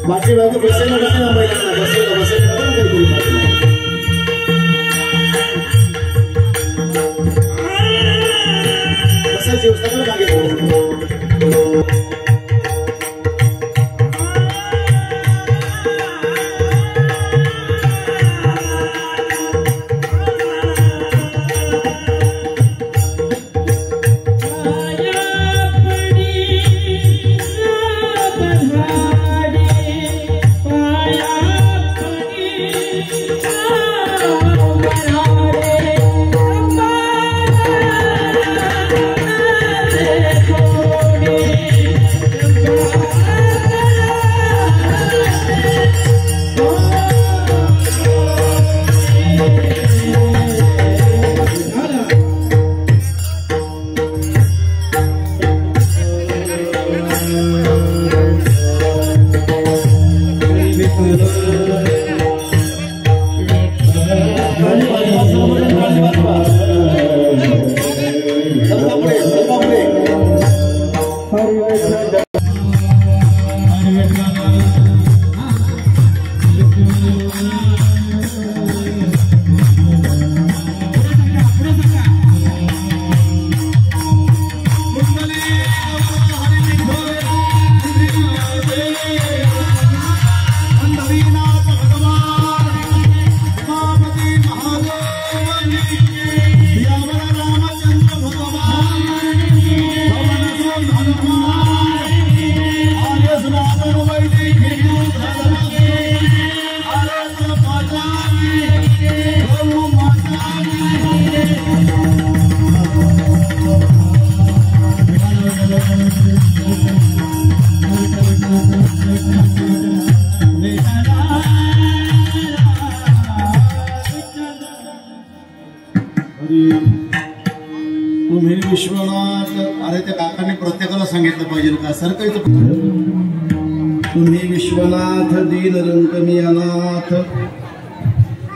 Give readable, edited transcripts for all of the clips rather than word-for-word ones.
पाठीमागे बसायला बसायला महिलांना बसायला बसायला काहीतरी बसायची व्यवस्था मागे तुम्ही विश्वनाथ. अरे त्या काकांनी प्रत्येकाला सांगितलं पाहिजे का सर काही तुम्ही विश्वनाथ दीन रंकमी अनाथ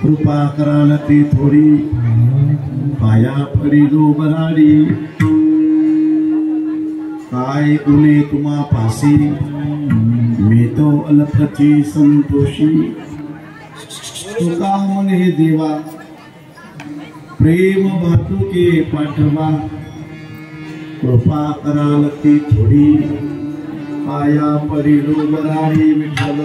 कृपा कराल ती थोडी पाया पडी लो बराडी काय गुन्हे तुम्हा पासी मी तो अल्पची संतोषी तुका म्हणे देवा प्रेम भातुके पाठवा कृपा कराल ती थोडी पाया पडिलो बराडी विठ्ठल.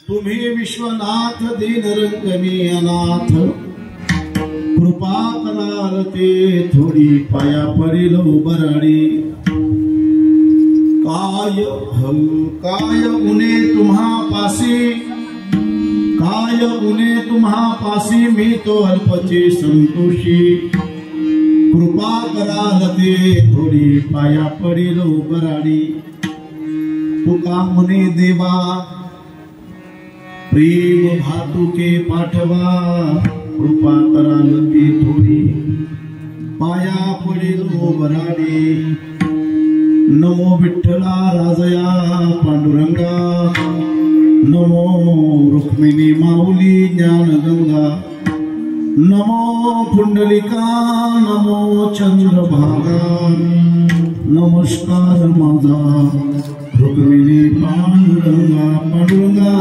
तुम्ही विश्वनाथ दीन रंकमी अनाथ कृपा कराल ते थोडी पाया पडिलो बराडी काय काय उने तुम्हा पासी काय उने तुम्हा पासी मी तो अल्पची संतोषी कृपा कराल ते थोडी पाया पडिलो बराडी तुका म्हणे देवा प्रेम भातुके पाठवा कृपा कराल ती थोडी पाया पडिलो बराडी. नमो विठ्ठला राजया पांडुरंगा नमो रुक्मिणी माऊली ज्ञानगंगा नमो पुंडलिका नमो चंद्रभागा नमस्कार माझा रुक्मिणी पांडुरंगा पांडुरंगा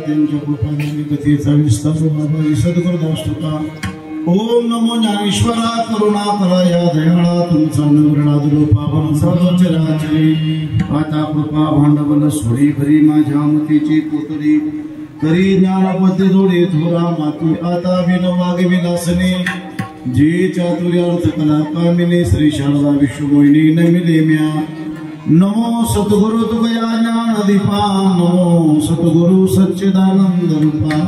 त्यांच्या कृपाने कथेचा विस्तार सद्गुरुदास तुका ओम नमो ज्ञानेश्वरा करुणा करा या दयाळा तुमचा नवरणा दुलोपावन सर्वचराचरे आता कृपा भांडवल सोडी भरी माझ्या मतीची पोतडी करी ज्ञानपद्य जोडे थोरा माती आता विनवाग विलासने जे चातुर्यार्थ कला कामिने श्री शारदा विश्वमोहिनी नमिले म्या नमो सतगुरु तुकया ज्ञान दीपा नमो सतगुरु सच्चिदानंद रूपा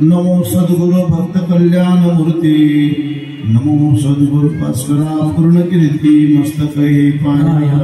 नमो सद्गुरु भक्त कल्याण मूर्ती नमो सद्गुरु भास्करा पूर्ण कीर्ती मस्तक हे पाया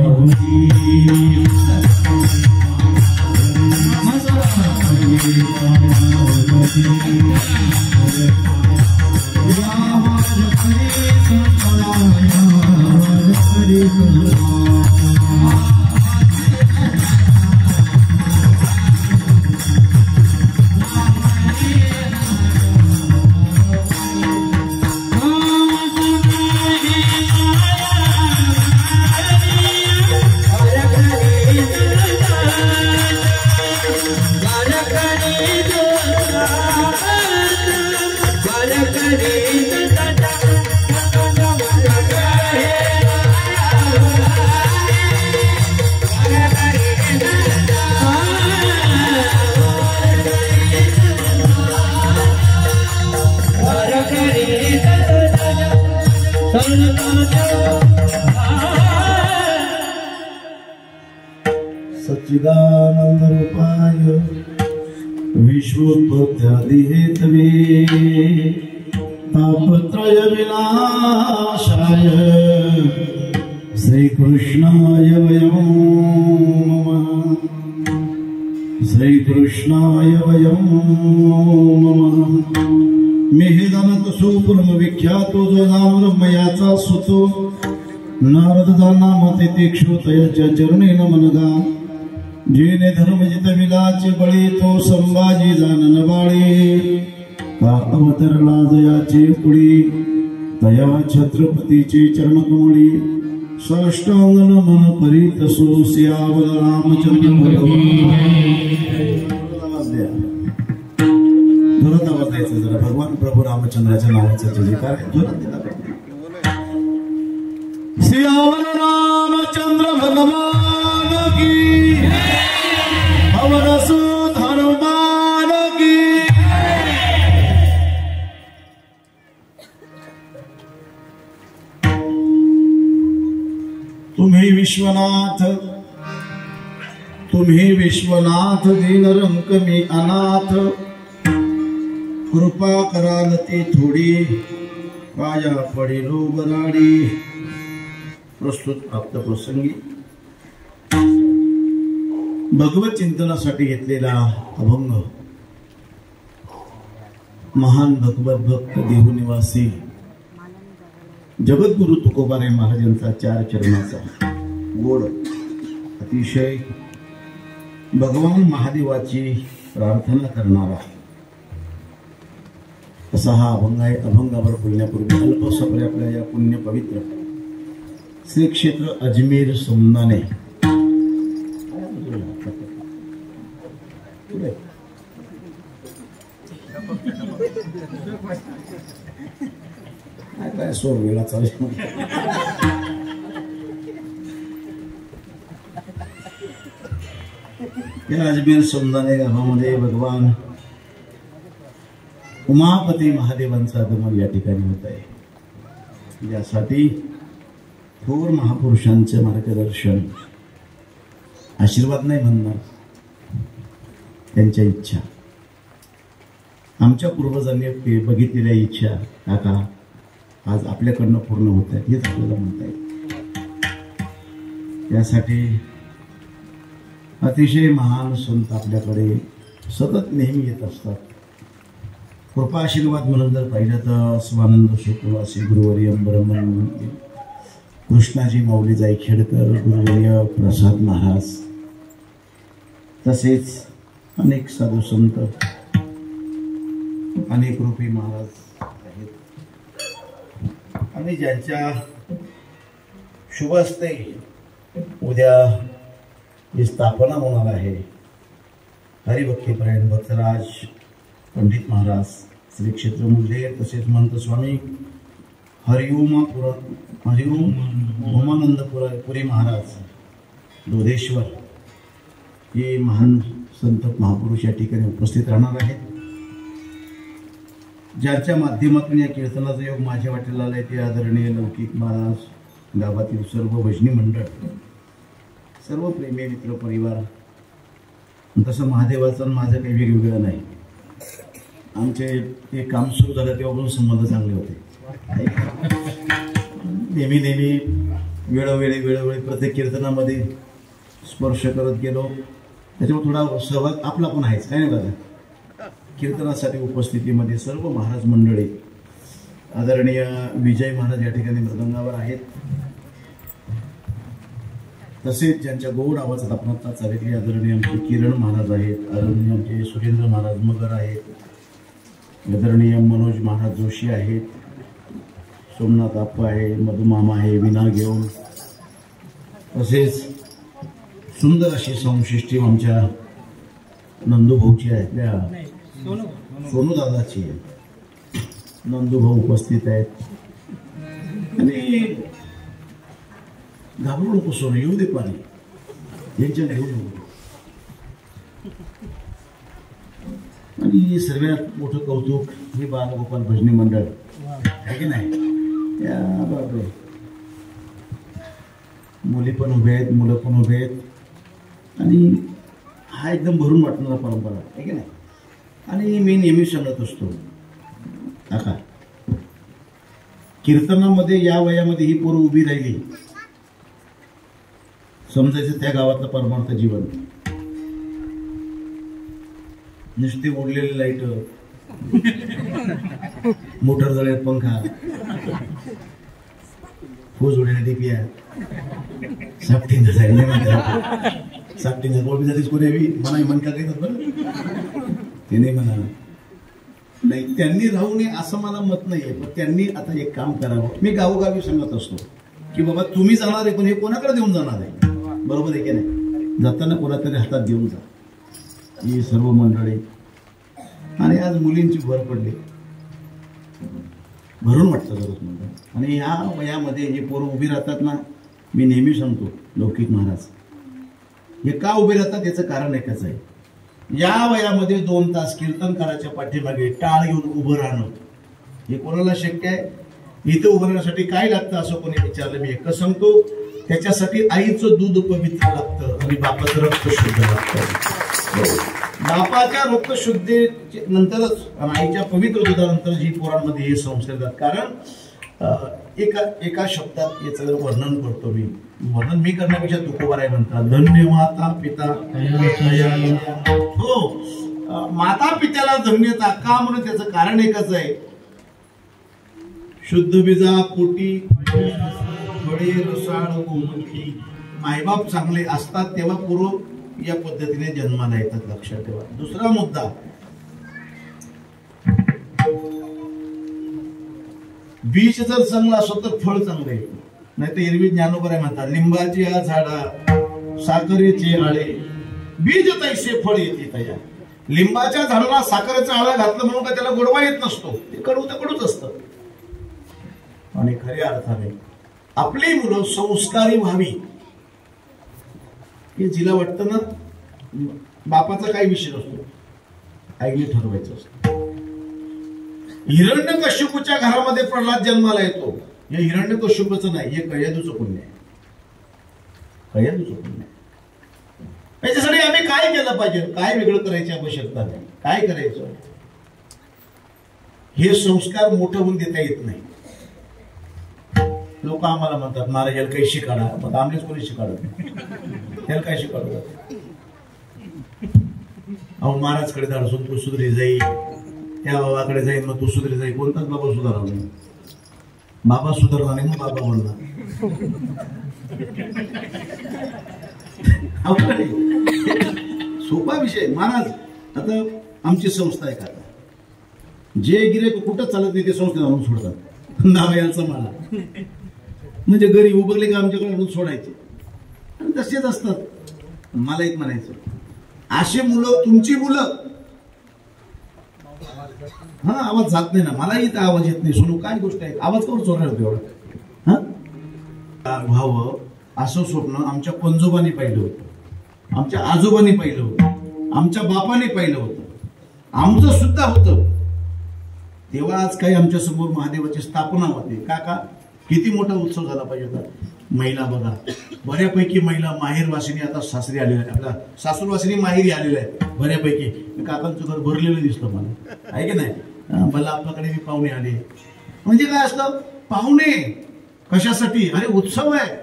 सच्चिदानंद रूपाय विश्वोत्पत्त्यादि हेतवे तापत्रय विनाशाय श्रीकृष्णाय वयं नमः श्रीकृष्णाय वयं नमः मेहेदानंद सुपूर्व विख्यातो जो नाम ब्रह्मयाचा सुतो नारददाना मते तीक्षुतयाच्या चरणी नमनगा जेने धर्म जित विलाचे बळी तो संभाजी जानन बाळे का अवतरला जयाचे पुढी तया छत्रपतीचे चरण कमळी साष्टांग नमन करीत सो सियावर रामचंद्र जोरात आवाज द्यायचा जरा भगवान प्रभू रामचंद्राच्या नावाचा जयकार सियावर रामचंद्र भगवान की अवर सुत हनुमान की तुम्ही विश्वनाथ दीन रंक मी अनाथ कृपा कराल ती थोडी पाया पडिलो बराडी प्रस्तुत प्राप्त प्रसंगी भगवत चिंतनासाठी घेतलेला अभंग महान भगवत भक्त देहू निवासी जगद्गुरु तुकोबाराय महाराजांचा 4 चरणाचा गोड अतिशय भगवान महादेवाची प्रार्थना करणारा असा हा अभंग आहे। अभंगावर बोलण्यापूर्वी अल्पसपरे आपल्या या पुण्य पवित्र श्री क्षेत्र अजमेर सोमनाने काय सोर वेळा चालू या अजमेर सोमनाने गावामध्ये भगवान उमापती महादेवांचा आगमन या ठिकाणी होत आहे। यासाठी थोर महापुरुषांचे मार्गदर्शन आशीर्वाद नाही म्हणणार त्यांच्या इच्छा आमच्या पूर्वजांनी बघितलेल्या इच्छा काका आज आपल्याकडनं पूर्ण होत आहेत हेच आपल्याला म्हणता येईल। यासाठी अतिशय महान संत आपल्याकडे सतत नेहमी येत असतात। कृपा आशीर्वाद म्हणून जर पाहिलं तर स्वानंद शुक्रवासी गुरुवर्य ब्रह्मन कृष्णाजी माऊली जायखेडकर, गुरुवर्य प्रसाद महाराज, तसेच अनेक साधू संत, अनेक रूपी महाराज आहेत आणि ज्यांच्या शुभ हस्ते उद्या ही स्थापना होणार आहे हरिभक्तीपरायण भक्तराज पंडित महाराज श्री क्षेत्र मुंडेर, तसेच महंत स्वामी हरिओम ओमानंदपुरी महाराज दोधेश्वर हे महान संत महापुरुष या ठिकाणी उपस्थित राहणार आहेत. ज्यांच्या माध्यमातून या कीर्तनाचा योग माझ्या वाटेला आलाय ते आदरणीय लौकिक महाराज, गावातील सर्व भजनी मंडळ, सर्व प्रेमी मित्र परिवार. तसं महादेवाचं आणि माझं काही वेगवेगळं नाही. आमचे ते काम सुरू झालं तेव्हापासून संबंध चांगले होते. नेहमी वेळोवेळी प्रत्येक कीर्तनामध्ये स्पर्श करत गेलो. त्याच्यामुळे थोडा सहभाग आपला पण आहेच, काय नाही दादा. कीर्तनासाठी उपस्थितीमध्ये सर्व महाराज मंडळी, आदरणीय विजय महाराज या ठिकाणी मृदंगावर आहेत. तसेच ज्यांच्या गोड आवाजात आपण चालले आदरणीय आमचे किरण महाराज आहेत, आदरणीय आमचे सुरेंद्र महाराज मगर आहेत, आदरणीय मनोज महाराज जोशी आहेत, सोमनाथ आप्पा आहे, मधुमामा आहे, विना घेऊन. तसेच सुंदर अशी संशिष्टी आमच्या नंदूभाऊची आहे, त्या सोनू दादाची आहे. नंदूभाऊ उपस्थित आहेत आणि घाबरू नको सोनू, येऊ दे पाणी यांच्या घेऊ नको. आणि सर्वात मोठं कौतुक हे बालगोपाल भजनी मंडळ आहे की नाही. त्या बापरे, मुली पण उभे आहेत, मुलं पण उभे आहेत आणि हा एकदम भरून वाटणारा परंपरा आहे की नाही. आणि मी नेहमी सांगत असतो काका, कीर्तनामध्ये या वयामध्ये ही पोरं उभी राहिली, समजायचं त्या गावातलं परमार्थ जीवन. नुसते उडलेले लाईट, मोटर जळत पंखा, फूज उडलेल्या टिपिया, सापटिंग जायला म्हणतात. सापटिंग गोळी जातीच कोणी हवी मला मन का काही बरं ते नाही म्हणाला नाही. त्यांनी राहू नये असं मला मत नाही आहे, पण त्यांनी आता एक काम करावं. मी गावोगावी सांगत असतो की बाबा तुम्ही जाणार आहे, पण हे कोणाकडे देऊन जाणार आहे, बरोबर आहे की नाही. जाताना कोणातरी हातात देऊन जा ही सर्व मंडळी. आणि आज मुलींची भर पडली, भरून वाटतं जरूर मंडळ. आणि ह्या वयामध्ये जे पोरं उभी राहतात ना, मी नेहमी सांगतो लौकिक महाराज हे का उभे राहतात याचं कारण एकच आहे. या वयामध्ये 2 तास कीर्तनकाराच्या पाठीमागे टाळ घेऊन उभं राहणं हे कोणाला शक्य आहे. इथं उभं राहण्यासाठी काय लागतं असं कोणी विचारलं, मी एकच सांगतो, त्याच्यासाठी आईचं दूध पवित्र लागतं आणि बापाचं रक्त शुद्ध लागतं. बापाच्या रक्त शुद्धी नंतरच आणि आईच्या पवित्र दुधानंतर जी पोरांमध्ये हे संस्कार येतात. कारण एका शब्दात याचं वर्णन करतो मी. वर्णन मी करण्यापेक्षा तुकोबाराय म्हणतात, धन्य माता पिता. हो, माता पित्याला धन्यता का म्हणून त्याचं कारण एकच आहे. शुद्ध बीजा पोटी थोडे रसाळ गोमुखी. मायबाप चांगले असतात तेव्हा पूर्व या पद्धतीने जन्माला येतात, लक्षात ठेवा. दुसरा मुद्दा, बीज जर चांगला असो तर फळ चांगले, नाही तर एरवी ज्ञानोबराय म्हणतात, लिंबाची या झाडा साखरेचे आळे बीज तैसे फळ येते तया. लिंबाच्या झाडाला साखरेचा आळा घातलं म्हणून का त्याला गोडवा येत नसतो, ते कडू तर कडूच असतं. आणि खऱ्या अर्थाने आपली मुलं संस्कारी व्हावी हे जिला वाटतं ना, बापाचा काही विषय नसतो, आईने ठरवायचं असतं. हिरण्यकश्यपूच्या घरामध्ये प्रल्हाद जन्माला येतो, हे हिरण्यकश्यपूचं नाही, हे कयदूचं पुण्य आहे. कयदूचं पुण्य आहे. त्याच्यासाठी आम्ही काय केलं पाहिजे, काय वेगळं करायची आवश्यकता नाही. काय करायचं, हे संस्कार मोठं होऊन देता येत नाही. लोक आम्हाला म्हणतात महाराज याला काही शिकाडा, मग आमलेच कोणी शिकाडत नाही, त्याला काय शिकाडत. अहो महाराजकडे धाडसून तू सुधरी जाईल, त्या बाबाकडे जाईल, मग तू सुधरी जाईल. कोणताच बाबा सुधारला नाही. बाबा सुधारला नाही, मग बाबा बोलला. सोपा विषय. महाराज आता आमची संस्था आहे का, जे गिऱ्हाईक कुठं चालत नाही ते संस्थेत आणून सोडतात. नाव यायचं मला म्हणजे घरी उभगले का आमच्याकडे आणून सोडायचे. आणि तसेच असतात. मला एक म्हणायचं, अशी मुलं तुमची मुलं, हा आवाज जात नाही ना, मलाही इथं आवाज येत नाही. सोनू काय गोष्ट आहे, आवाज करून चोरणार होते एवढा. हा व्हावं असं स्वप्न आमच्या पंजोबांनी पाहिलं होतं, आमच्या आजोबांनी पाहिलं होतं, आमच्या बापाने पाहिलं होतं, आमचं सुद्धा होतं. तेव्हा आज काही आमच्या समोर महादेवाची स्थापना होते. काका किती मोठा उत्सव झाला पाहिजे होता. महिला बघा, बऱ्यापैकी महिला माहेरवासिनी आता सासरी आलेल्या आहेत, आपल्या सासूरवासिनी माहेरी आलेल्या आहेत बऱ्यापैकी. काकांचं घर भरलेलं दिसतं मला, आहे की नाही. मला आपल्याकडे मी पाहुणे आले म्हणजे काय असतं, पाहुणे कशासाठी, अरे उत्सव आहे.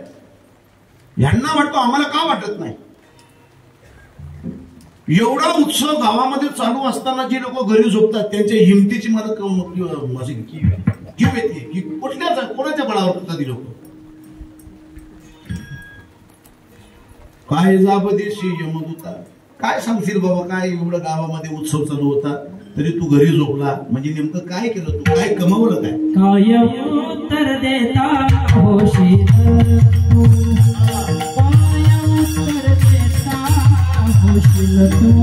यांना वाटतो, आम्हाला का वाटत नाही. एवढा उत्सव गावामध्ये चालू असताना जी लोक घरी झोपतात त्यांच्या हिमतीची मदत जीव येते की कोणाच्या बळावर करतात ती लोक. काय जाबदेशी यमदूता, काय सांगशील बाबा. काय एवढं गावामध्ये उत्सव चालू होता तरी तू घरी झोपला, म्हणजे नेमकं काय केलं तू, काय कमावलं काय. काय उत्तर देता होशील तू, काय उत्तर देता होशील तू,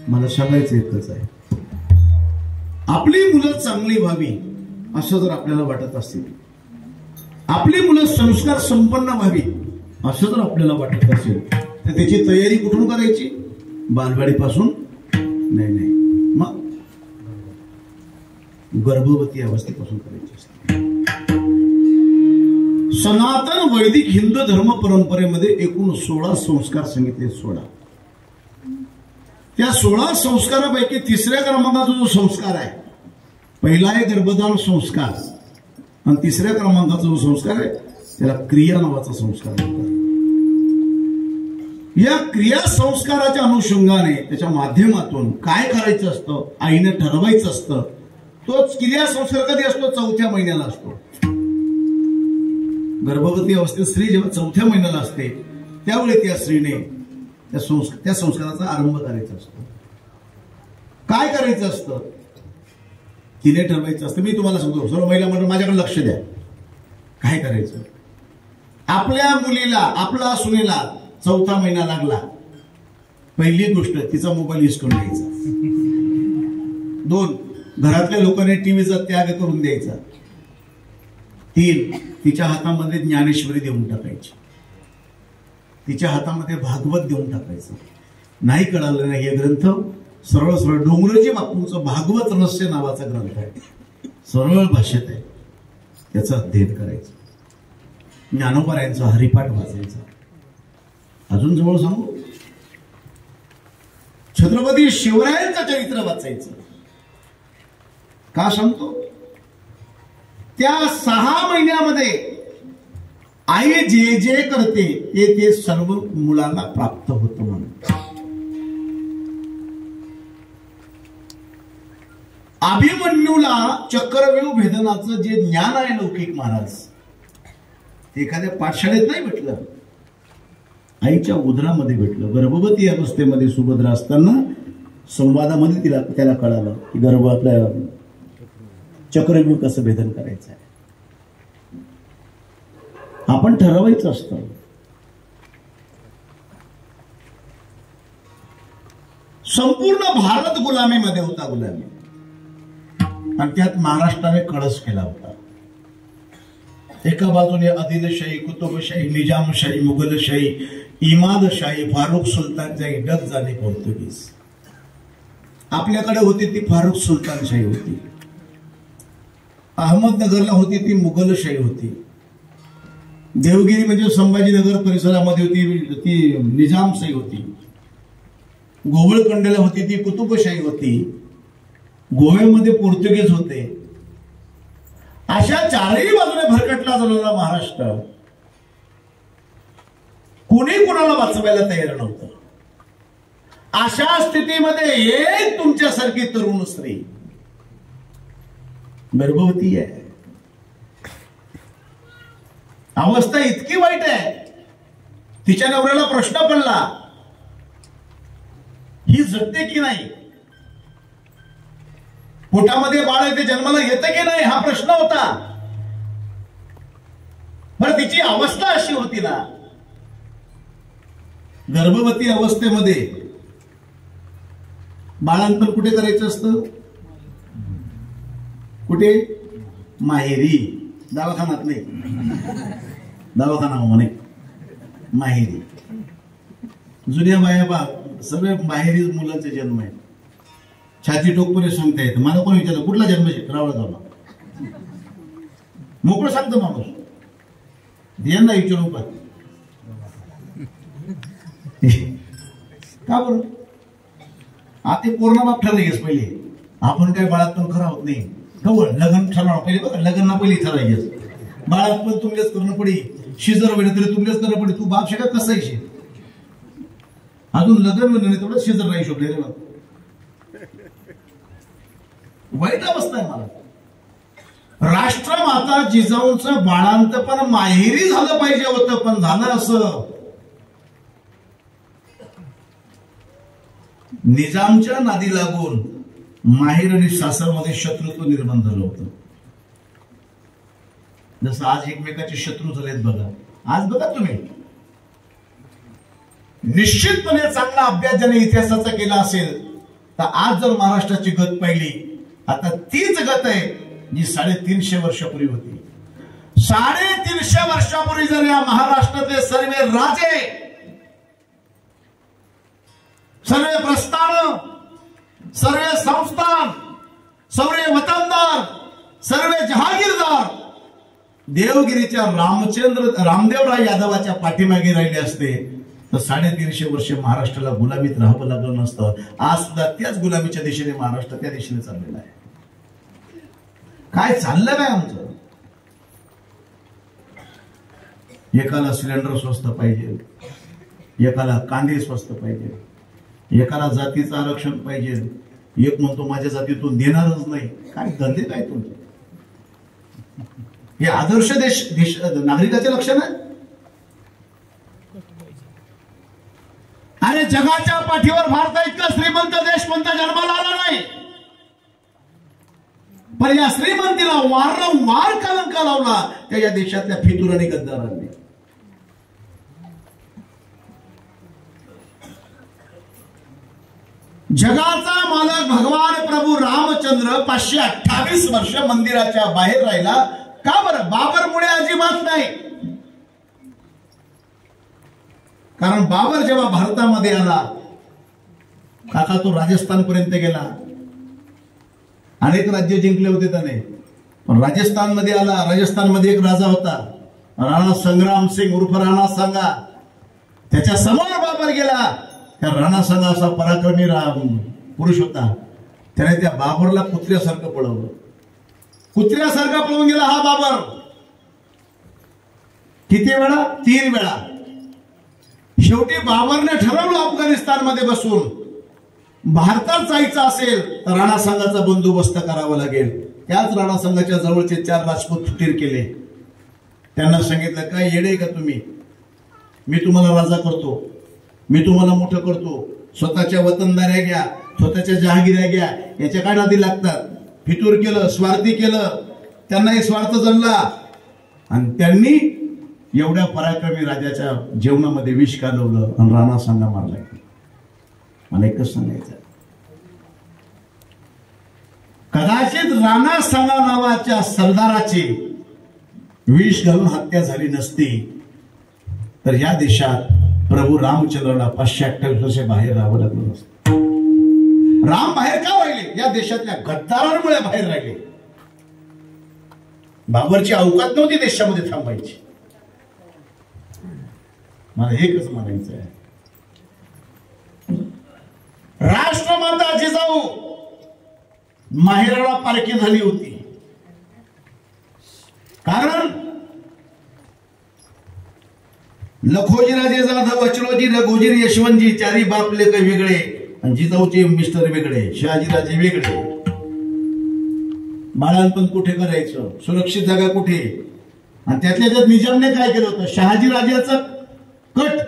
मला सांगायचं एकच आहे, आपली मुलं चांगली व्हावी असं जर आपल्याला वाटत असेल, आपली मुलं संस्कार संपन्न व्हावी असं जर आपल्याला वाटत असेल, तर त्याची तयारी कुठून करायची. बालवाडीपासून नाही, मग गर्भवती अवस्थेपासून करायची असते. सनातन वैदिक हिंदू धर्म परंपरेमध्ये एकूण 16 संस्कार सांगितले. 16 त्या 16 संस्कारापैकी 3ऱ्या क्रमांकाचा जो संस्कार आहे, पहिला आहे गर्भधान संस्कार, आणि 3ऱ्या क्रमांकाचा जो संस्कार आहे त्याला क्रिया नावाचा संस्कार म्हणतात. या क्रिया संस्काराच्या अनुषंगाने त्याच्या माध्यमातून काय करायचं असतं, आईने ठरवायचं असतं. तोच क्रिया संस्कार कधी असतो, 4थ्या महिन्याला असतो. गर्भवती अवस्थेत स्त्री जेव्हा 4थ्या महिन्याला असते त्यावेळी त्या स्त्रीने त्या संस्काराचा आरंभ करायचा असतो. काय करायचं असतं तिने ठरवायचं असतं. मी तुम्हाला सांगतो, सर्व महिला मंडळ माझ्याकडे लक्ष द्या. काय करायचं, आपल्या मुलीला, आपला सुनेला 4था महिना लागला, पहिली गोष्ट तिचा मोबाईल हिसकून घ्यायचा. 2 घरातल्या लोकांनी टीव्हीचा त्याग करून द्यायचा. 3 तिच्या हातामध्ये ज्ञानेश्वरी देऊन टाकायची, तिच्या हातामध्ये भागवत देऊन टाकायचं. नाही कळालं नाही हे ग्रंथ, सरळ सरळ डोंगरजी बापूंचं भागवत रहस्य नावाचा ग्रंथ आहे, सरळ भाषेत आहे, त्याचं अध्ययन करायचं. ज्ञानोबारायांचा हरिपाठ वाचायचा. अजून जवळ सांगू, छत्रपती शिवरायांचं चरित्र वाचायचं. का सांगतो, त्या 6 महिन्यामध्ये आई जे जे करते ते सर्व मुलांना प्राप्त होतं म्हणून. अभिमन्यूला चक्रव्यूह भेदनाचं जे ज्ञान आहे लौकिक महाराज, ते एखाद्या पाठशाळेत नाही भेटलं, आईच्या उदरामध्ये भेटलं. गर्भवती अवस्थेमध्ये सुभद्रा असताना संवादामध्ये त्याला कळालं की गर्भ आपल्या चक्रव्यूह कसं भेदन करायचं आहे. आपण ठरवायचं असतं संपूर्ण भारत गुलामीमध्ये होता, गुलामी. आणि त्यात महाराष्ट्राने कळस केला होता. एका बाजूने आदिलशाही, कुतुबशाही, निजामशाही, मुघलशाही, इमादशाही, फारुख सुलतानशाही, डग जाणे पोर्तुगीज. आपल्याकडे होती ती फारुख सुलतानशाही होती. अहमदनगरला होती ती मुघलशाही होती. देवगिरी म्हणजे संभाजीनगर परिसरामध्ये होती ती निजामशाही होती. गोवळकोंड्याला होती ती कुतुबशाही होती. गोव्यामध्ये पोर्तुगीज होते. अशा चारही बाजूने भरकटला झालेला महाराष्ट्र कोणी कोणाला वाचवायला तयार नव्हतं. अशा स्थितीमध्ये एक तुमच्यासारखी तरुण स्त्री गर्भवती आहे. अवस्था इतकी वाईट आहे. तिच्या नवऱ्याला प्रश्न पडला, ही जगते की नाही, पोटामध्ये बाळ आहे ते जन्माला येतं की नाही, हा प्रश्न होता. पण तिची अवस्था अशी होती ना, गर्भवती अवस्थेमध्ये बाळांतर कुठे करायचं असतं? कुठे? माहेरी. दवाखान्यात नाही, दवाखाना म्हणे माहेरी. जुन्या बाया बा सगळे माहेरी मुलांचे जन्म आहे. छाती टोकपणे सांगता येतं. मला कोण विचारलं कुठला जन्म रावळ झाला, मोकळं सांगतो माणूस. यांना विचारू का बरं? आता कोरोना बाप ठरले गेस पहिले. आपण काय बाळात पण खरं होत नाही. कवळ लग्न ठरवणार पहिले बघा, लग्न पहिले ठरायचे. बाळात पण तुमलेच करणं पडी, शिजर वेळ तरी तुमलेच करणं पडी. तू बाप शिका कसं आहे, अजून लग्न नाही तेवढं शिजर नाही शोभले रे. वाईट अवस्था आहे. मला राष्ट्रमाता जिजाऊंचं बाळांतपण माहेरी झालं पाहिजे होतं, पण झालं असं. निजामच्या नादी लागून माहेर आणि सासरमध्ये शत्रुत्व निर्माण झालं होतं. जसं आज एकमेकाचे शत्रू झालेत बघा. आज बघा तुम्ही, निश्चितपणे चांगला अभ्यास ज्याने इतिहासाचा केला असेल तर आज जर महाराष्ट्राची गत पाहिली, आता तीच गत आहे जी 350 वर्षापूर्वी होती. 350 वर्षापूर्वी जर या महाराष्ट्रातले सर्व राजे, सर्व प्रस्थान, सर्व संस्थान, सर्व वतनदार, सर्व जहागीरदार देवगिरीच्या रामदेवराय यादवाच्या पाठीमागे राहिले असते तर 350 वर्ष महाराष्ट्राला गुलामीत राहावं लागलं नसतं. आज सुद्धा त्याच गुलामीच्या दिशेने महाराष्ट्र त्या दिशेने चाललेला आहे. काय चाललं काय आमचं? एकाला सिलेंडर स्वस्त पाहिजे, एकाला कांदे स्वस्त पाहिजे, एकाला जातीचं आरक्षण पाहिजे, एक म्हणतो माझ्या जातीतून देणारच नाही. काय धंदे काय तुमचे? हे आदर्श देश नागरिकाचे लक्षण आहे. अरे जगाच्या पाठीवर भारत इतका श्रीमंत देश कोणता जन्माला आला नाही, पण या श्रीमंतीला वारंवार कलंक लावला त्या या देशातल्या फितूर आणि गद्दारांनी. जगाचा मालक भगवान प्रभू रामचंद्र 528 वर्ष मंदिराच्या बाहेर राहिला. का बरं? बाबरमुळे अजिबात नाही. कारण बाबर जेव्हा भारतामध्ये आला, काका तो राजस्थान पर्यंत गेला. अनेक राज्य जिंकले होते त्याने, पण राजस्थानमध्ये आला. राजस्थानमध्ये एक राजा होता, राणा संग्राम सिंग उर्फ राणा सांगा. त्याच्या समोर बाबर गेला. त्या राणा सांगा असा पराक्रमी पुरुष होता. त्याने त्या बाबरला कुत्र्यासारखं पळवलं. कुत्र्यासारखा पळून गेला हा बाबर. किती वेळा? 3 वेळा. शेवटी बाबरने ठरवलं अफगाणिस्तानमध्ये बसून भारतात जायचं असेल तर राणा संघाचा बंदोबस्त करावा लागेल. त्याच राणा संघाच्या जवळचे 4 राजपूत फुटीर केले. त्यांना सांगितलं काय येडे का तुम्ही? मी तुम्हाला राजा करतो, मी तुम्हाला मोठं करतो. स्वतःच्या वतनदाऱ्या घ्या, स्वतःच्या जहागिऱ्या घ्या, याच्या काय नादी लागतात? फितूर केलं, स्वार्थी केलं. त्यांनाही स्वार्थ जमला आणि त्यांनी एवढ्या पराक्रमी राजाच्या जेवणामध्ये विष कालवलं आणि राणा सांगा मारला. मला एकच सांगायचं, कदाचित राणा सांगा नावाच्या सरदाराची विष घालून हत्या झाली नसती तर या देशात प्रभू रामचंद्राला 528 वर्ष बाहेर राहावं लागलं नसतं. राम बाहेर का राहिले? या देशातल्या गद्दारांमुळे बाहेर राहिले. बाबरची अवकात नव्हती देशामध्ये थांबायची. मला एकच म्हणायचं आहे, राष्ट्रमाता जिजाऊ माहेराला पारखी झाली होती. कारण लखोजीराजे जाधव, अचलोजी, रघोजी, यशवंतजी चारी बाप लेक वेगळे आणि जिजाऊचे मिस्टर वेगळे, शहाजीराजे वेगळे. बाळांपण कुठे करायचं, सुरक्षित जागा कुठे? आणि त्यातल्या त्यात निजामने काय केलं होतं? शहाजीराजाचं कट,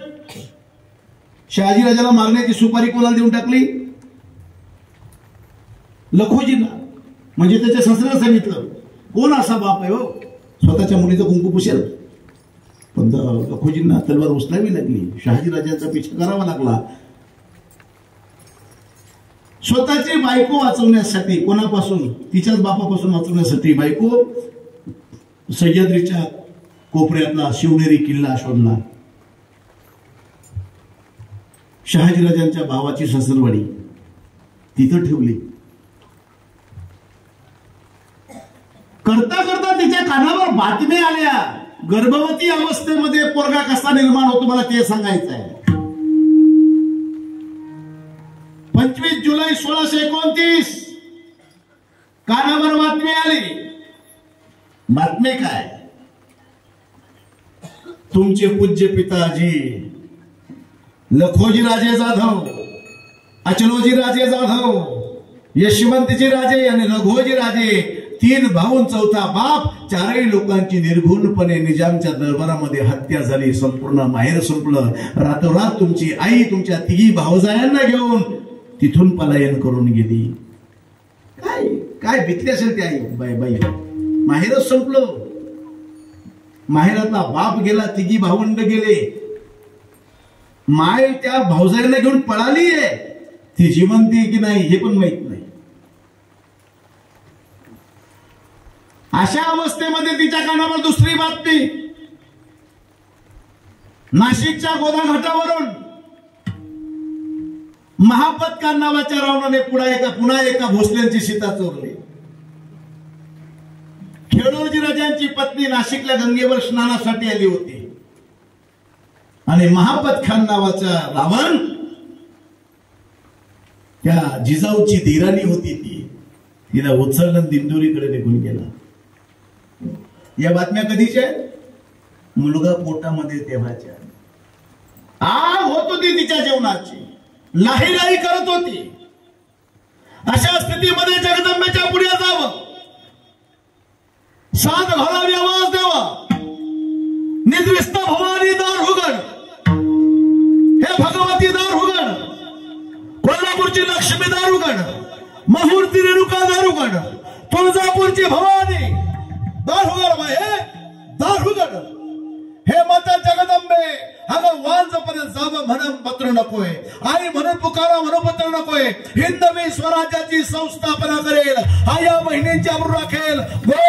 शहाजीराजाला मारण्याची सुपारी कोणाला देऊन टाकली? लखोजींना. म्हणजे त्याच्या सासऱ्याला सांगितलं, कोण असा बाप आहे हो स्वतःच्या मुलीचं कुंकू पुसेल? पण लखोजींना तलवार उचलावी लागली, शहाजीराजाचा पिछा करावा लागला. स्वतःची बायको वाचवण्यासाठी, कोणापासून? तिच्याच बापापासून वाचवण्यासाठी बायको सह्याद्रीच्या कोपऱ्यातला शिवनेरी किल्ला शोधला. शहाजीराजांच्या भावाची सासरवाडी तिथं ठेवली. करता करता तिच्या कानावर बातम्या आल्या, गर्भवती अवस्थेमध्ये पोरगा कसा निर्माण होतो मला ते सांगायचं आहे. 25 जुलै 1629 कानावर बातमी आली. बातमी काय? तुमचे पूज्य पिताजी लखोजी राजे जाधव, अचलोजी राजे जाधव, यशवंतजी राजे आणि रघोजी राजे, 3 भाऊ 4था बाप, 4ही लोकांची निर्घुणपणे निजामच्या दरबारामध्ये हत्या झाली. संपूर्ण माहेर संपलं. रातोरात तुमची आई तुमच्या 3 भावजायांना घेऊन तिथून पलायन करून गेली. काय काय भीतली असेल ती आई बाई. माहेरच संपलं. माहेरातला बाप गेला, 3 भावंड गेले. माय त्या भावजाईला घेऊन पळाली आहे. ती जिवंत आहे की नाही हे पण माहित नाही. अशा अवस्थेमध्ये तिच्या कानावर दुसरी बातमी, नाशिकच्या गोदा घाटावरून महापतकार नावाच्या रावणाने पुन्हा एका भोसल्यांची सीता चोरली. खेडोजी राजांची पत्नी नाशिकला गंगेवर स्नानासाठी आली होती आणि महापत खान नावाचा रावण त्या जिजाऊची धीराणी होती, तिला उचलून दिंडोरीकडे निघून गेला. या बातम्या कधीच्या? मुलगा पोटामध्ये तेव्हाच्या. आग होत होती तिच्या जेवणाची, लाहीलाही करत होती. अशा स्थितीमध्ये जगदंबेच्या पुढे जावं, 7 घोडावी आवाज द्यावा, निद्रिस्त भवानी दार उघड, हे भगवती दार उघड, कोल्हापूरची लक्ष्मी दार उघड, महूर्ती रेणुका दार उघड, तुळजापूरची भवानी दार उघड, हे दार उघड. हे माता जगदंबे, अगं वांजपर्यंत जावं म्हणून पत्र नकोय, आई म्हणून पुकारा म्हणून पत्र नकोय. हिंदवी स्वराज्याची संस्थापना करेल, आया बहिणींची आबरू राखेल, गो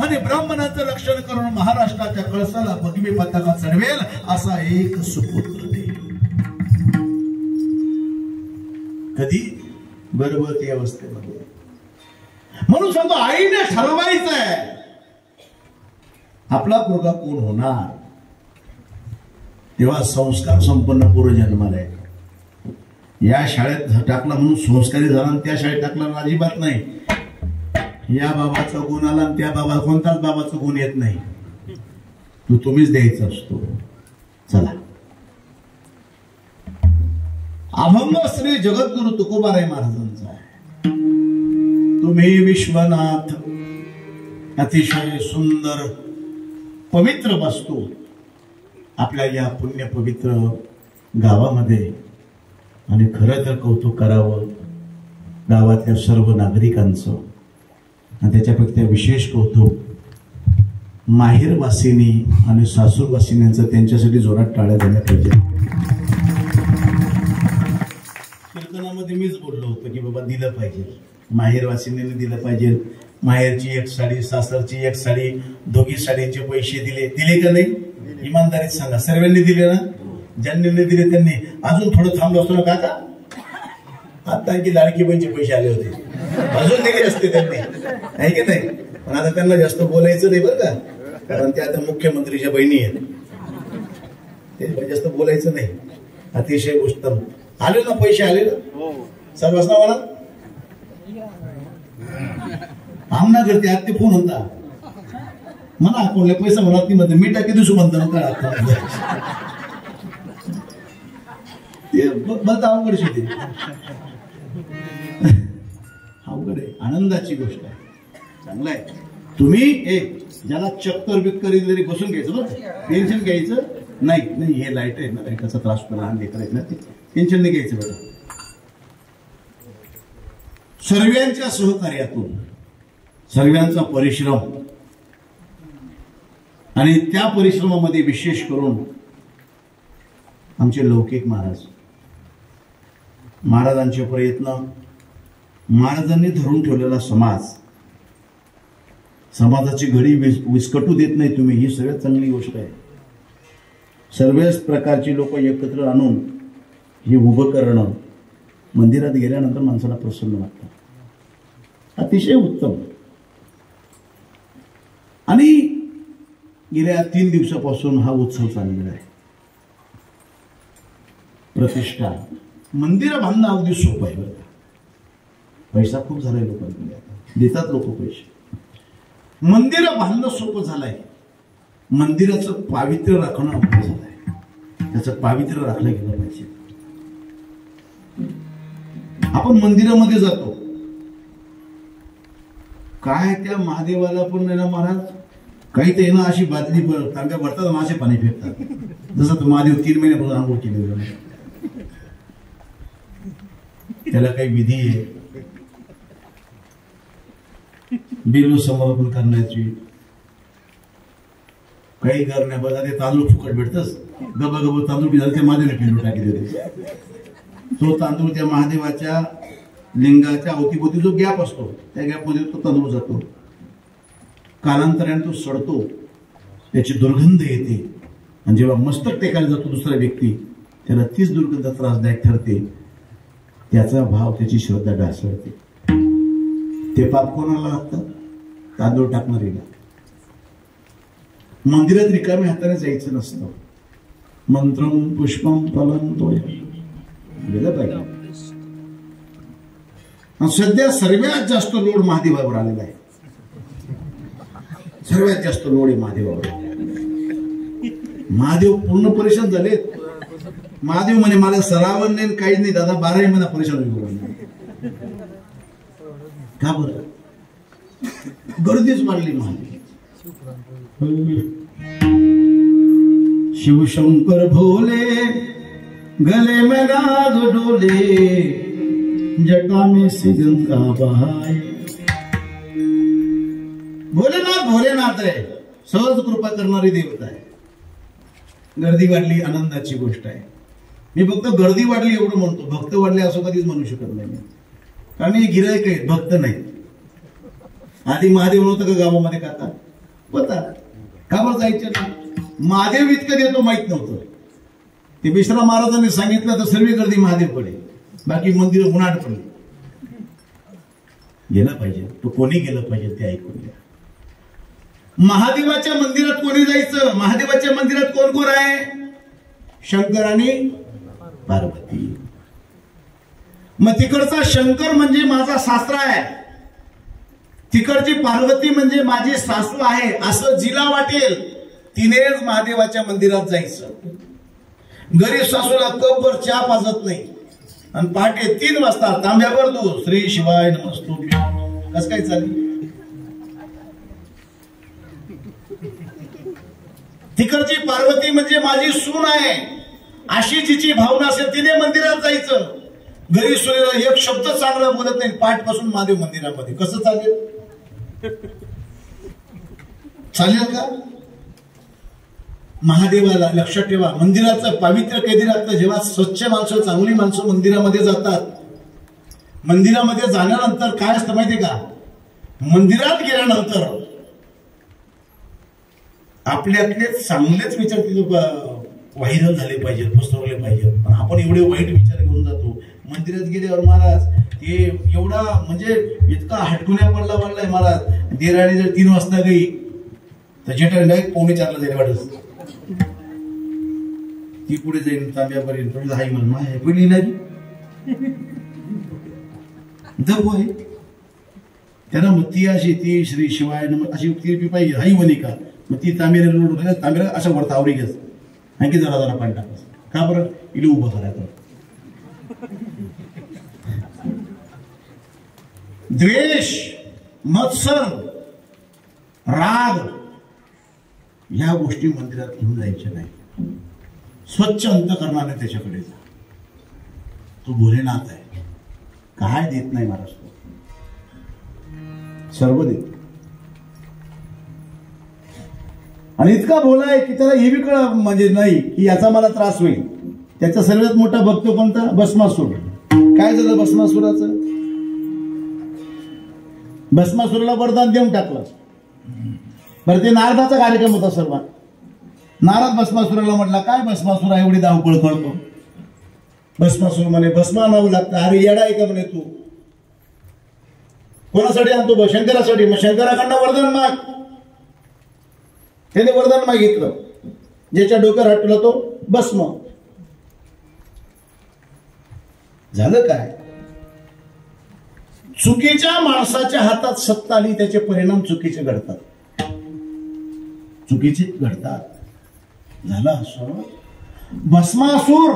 आणि ब्राह्मणांचं रक्षण करून महाराष्ट्राच्या कळसाला भगवी पताका चढवेल असा एक सुपुत्र देईल. कधी? गर्भवती अवस्थेमध्ये. म्हणून सांगतो, आईने ठरवायचंय आपला पोरगा कोण होणार. तेव्हा संस्कार संपन्न पोरं जन्माला येतात. या शाळेत टाकला म्हणून संस्कारी झाला, त्या शाळेत टाकला अजिबात नाही. या बाबाचा गुण आला त्या बाबा, कोणताच बाबाचा गुण येत नाही, तुम्हीच द्यायचा असतो. चला, अभंग श्री जगद्गुरु तुकोबाराय महाराजांचा आहे. तुम्ही विश्वनाथ, अतिशय सुंदर पवित्र वस्तू आपल्या या पुण्य पवित्र गावामध्ये. आणि खरं तर कौतुक करावं गावातल्या सर्व नागरिकांचं, आणि त्याच्यापेक्षा विशेष कौतुक माहेरवासिनी आणि सासूरवासिनींचं. त्यांच्यासाठी जोरात टाळ्या झाल्या पाहिजे. कीर्तनामध्ये मीच बोललो होतो की बाबा दिलं पाहिजे. माहेरवासींनी दिलं पाहिजे. माहेरची एक साडी, सासरची एक साडी, दोघी साडींचे पैसे दिले का नाही? इमानदारीत सांगा. सर्वांनी दिले ना? ज्यांनी दिले त्यांनी. अजून थोडं थांबलो असतो ना काका, आता आणखी लाडकी बहिणीचे पैसे आले होते, अजून दिले असते त्यांनी, आहे की नाही? पण आता त्यांना जास्त बोलायचं नाही बरं का, कारण त्या आता मुख्यमंत्रीच्या बहिणी आहेत, ते जास्त बोलायचं नाही. अतिशय उत्तम. आले ना पैसे? आले ना सर्वांना? मला आमना करते आज ते फोन होता मला अकाउंटला पैसा म्हणत नाही, म्हणते मी टाकी दिसू म्हणतो ना काय ते बघ अवघड शेती, अवघड आहे. आनंदाची गोष्ट आहे, चांगलं आहे. तुम्ही ज्याला चक्कर बिक्कर जरी बसून घ्यायचं बघ, टेन्शन घ्यायचं नाही. हे लाईट आहे ना, लाईटाचा त्रास पण लहान लेकर आहेत ना, ते टेन्शन नाही घ्यायचं बघा. सर्वांच्या सहकार्यातून सर्वांचा परिश्रम आणि त्या परिश्रमामध्ये विशेष करून आमचे लौकिक महाराजांचे प्रयत्न, महाराजांनी धरून ठेवलेला समाजाची घडी विस्कटू देत नाही तुम्ही, ही सगळ्यात चांगली गोष्ट आहे. सर्वच प्रकारची लोक एकत्र आणून हे उभं करणं, मंदिरात गेल्यानंतर माणसाला प्रसन्न वाटतं, अतिशय उत्तम. आणि गेल्या 3 दिवसापासून हा उत्सव चाललेला आहे. प्रतिष्ठा मंदिर बांधणं अगदी सोपं आहे बरं का. पैसा खूप झालाय लोकांकडे, देतात लोक पैसे. मंदिर बांधणं सोपं झालंय, मंदिराचं पावित्र्य राखणं अवघड झालंय. त्याचं पावित्र्य राखलं गेलं पाहिजे. आपण मंदिरामध्ये जातो, काय त्या महादेवाला पण नाही ना महाराज, काही ते ना अशी बादली तांब्या भरतात, मासे पाणी फेकतात. जसं तो महादेव 3 महिन्यापासून आंघोळ केली, त्याला काही विधी आहे. बिलू समर्पण करण्याची काही करण्या बघा, ते तांदूळ फुकट भेटतच, गब तांदूळ बिजाल ते महादेवाला पिंडू टाकी देते. तो तांदूळ त्या महादेवाच्या लिंगाच्या अवतीभोवती जो गॅप असतो, त्या गॅपमध्ये तो तांदूळ जातो, कालांतराने तो सडतो, त्याची दुर्गंध येते. आणि जेव्हा मस्तक टेकायला जातो दुसरा व्यक्ती, त्याला तीच दुर्गंध त्रासदायक ठरते. त्याचा भाव, त्याची श्रद्धा ढासळते. ते पाप कोणाला लागतं? तांदूळ टाकणारीला. मंदिरात रिकाम्या हाताने जायचं नसतं. मंत्रम पुष्पम फलम तो गेलं पाहिजे. सध्या सर्वात जास्त लोड महादेवावर आलेला आहे. सर्वात जास्त लोड आहे महादेवावर. महादेव पूर्ण परेशान झालेत. महादेव म्हणे मला सरावन नाही, काहीच नाही दादा, 12 महिना परेशान होईल. का बरं? गर्दीच वाढली महादेव. शिवशंकर भोले गले में गाज डोले, जटा में सिगंध का बहाय. भोलेनाथ आहे, सहज कृपा करणारी देवता आहे. गर्दी वाढली, आनंदाची गोष्ट आहे. मी फक्त गर्दी वाढली एवढं म्हणतो, भक्त वाढले असं कधीच म्हणू शकत नाही मी, कारण हे गिरायक आहेत, भक्त नाही. आधी महादेव नव्हतं का गावामध्ये? काका होता, का बरं जायचं ना? महादेव इतकं देतो माहित नव्हतं. ते मिश्रा महाराजांनी सांगितलं तर सर्व गर्दी महादेव पडे, बाकी मंदिर उन्हाळ पडली. गेलं पाहिजे, तो कोणी गेलं पाहिजे ते ऐकून घ्या. महादेवाच्या मंदिरात कोणी जायचं? महादेवाच्या मंदिरात कोण कोण आहे? शंकर आणि पार्वती. मग तिकडचा शंकर म्हणजे माझा सासरा आहे, तिकडची पार्वती म्हणजे माझी सासू आहे, असं जिला वाटेल तिनेच महादेवाच्या मंदिरात जायचं. गरीब सासूला कपभर चहा पाजत नाही, आणि पहाटे 3 वाजता तांब्यावर दूध, श्री शिवाय नमस्तुभ्यं. कसं काय चालेल? तिकडची पार्वती म्हणजे माझी सून आहे, अशी जिची भावना असेल तिने मंदिरात जायचं. गरीब सूर्याला एक शब्द चांगला बोलत नाही, पाठ पासून महादेव मंदिरामध्ये. कसं चालेल? चालेल का? महादेवाला लक्षात ठेवा, मंदिराचं पावित्र्य कधी लागतं? जेव्हा स्वच्छ माणसं, चांगली माणसं मंदिरामध्ये जातात, मंदिरामध्ये जाण्यानंतर काय असतं माहितीये का, मंदिरात गेल्यानंतर आपल्यातले चांगलेच विचार तिथे व्हायरल झाले पाहिजेत, पसरवले पाहिजेत. पण आपण एवढे वाईट विचार घेऊन जातो. मंदिरात गेल्यावर महाराज हे एवढा म्हणजे इतका हटकुन्या पडलाय महाराज, देराणी जर 3 वाजता गई तर जेठा डायरेक्ट 3:45 जाईल वाटत. ती पुढे जाईल तांब्यापर्यंत, थोडी हाई म्हणून माय कोणी नाही जप आहे त्यांना. मग ती अशी ती श्री शिवाय अशी ती पाहिजे हाई वनी का, मग ती तांब्याने लोट तांब्याला अशा वरता आवडी घेत आणखी जरा जरा पाणी टाकायचं. का बरं, इले उभं करायचं. द्वेष, मत्सर, राग या गोष्टी मंदिरात घेऊन जायच्या नाही. स्वच्छ अंतकरणाने त्याच्याकडे जा. तो भोलेनाथ आहे, काय देत नाही महाराज, तो सर्व देत. आणि इतका भोला आहे की त्याला हे बी कळ म्हणजे नाही की याचा मला त्रास होईल. त्याचा सर्वात मोठा भक्त कोणता, भस्मासूर. काय झालं भस्मासुराचं, भस्मासुराला वरदान देऊन टाकलं. बरं ते नारदाचा कार्यक्रम होता सर्व. नारद भस्मासुराला म्हटला, काय भस्मासुरा एवढी धावपळ करतो. भस्मासुर म्हणे भस्म आणावं लागतं. अरे येडा आहे का म्हणे तू, कोणासाठी आणतो, शंकरासाठी. मग शंकराकडनं वरदान माग. त्याने वरदान मागितलं, ज्याच्या डोक्यावर हात ठेवला तो भस्म. झालं काय, चुकीच्या माणसाच्या हातात सत्ता आली, त्याचे परिणाम चुकीचे घडतात, चुकीचे घडतात. झालं असं. भस्मासूर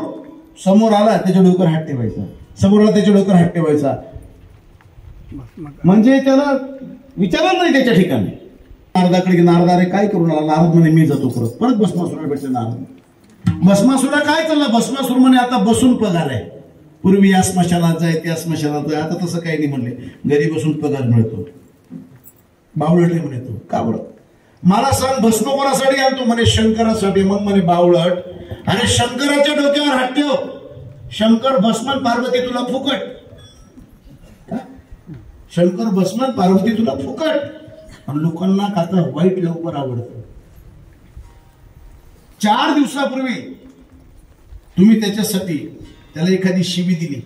समोर आला, त्याच्या डोक्यावर हात ठेवायचा. समोर आला, त्याच्या डोक्यावर हात ठेवायचा. म्हणजे त्याला विचारलं नाही त्याच्या ठिकाणी. नारदाकडे की नारदा रे काय करून आला. नारद म्हणे मी जातो परत. परत भस्मासुराला भेटले नारद. भस्मासुरा काय चाललं, भस्मासूर म्हणे आता बसून पगार आहे. पूर्वी या स्मशानात जाय, त्या स्मशानात जाय, आता तसं काही नाही म्हणले, घरी बसून पगार मिळतो. बावळट आहे म्हणे तो. का बरं, मला सांग भस्म कोणासाठी आणतो. म्हणे शंकरासाठी. मग म्हणे बावळट, अरे शंकराच्या डोक्यावर हात ठेव, शंकर भस्मन पार्वती तुला फुकट. शंकर भस्मन पार्वती तुला फुकट. आणि लोकांना आता वाईट लवकर आवडतं. 4 दिवसापूर्वी तुम्ही त्याच्यासाठी त्याला एखादी शिवी दिली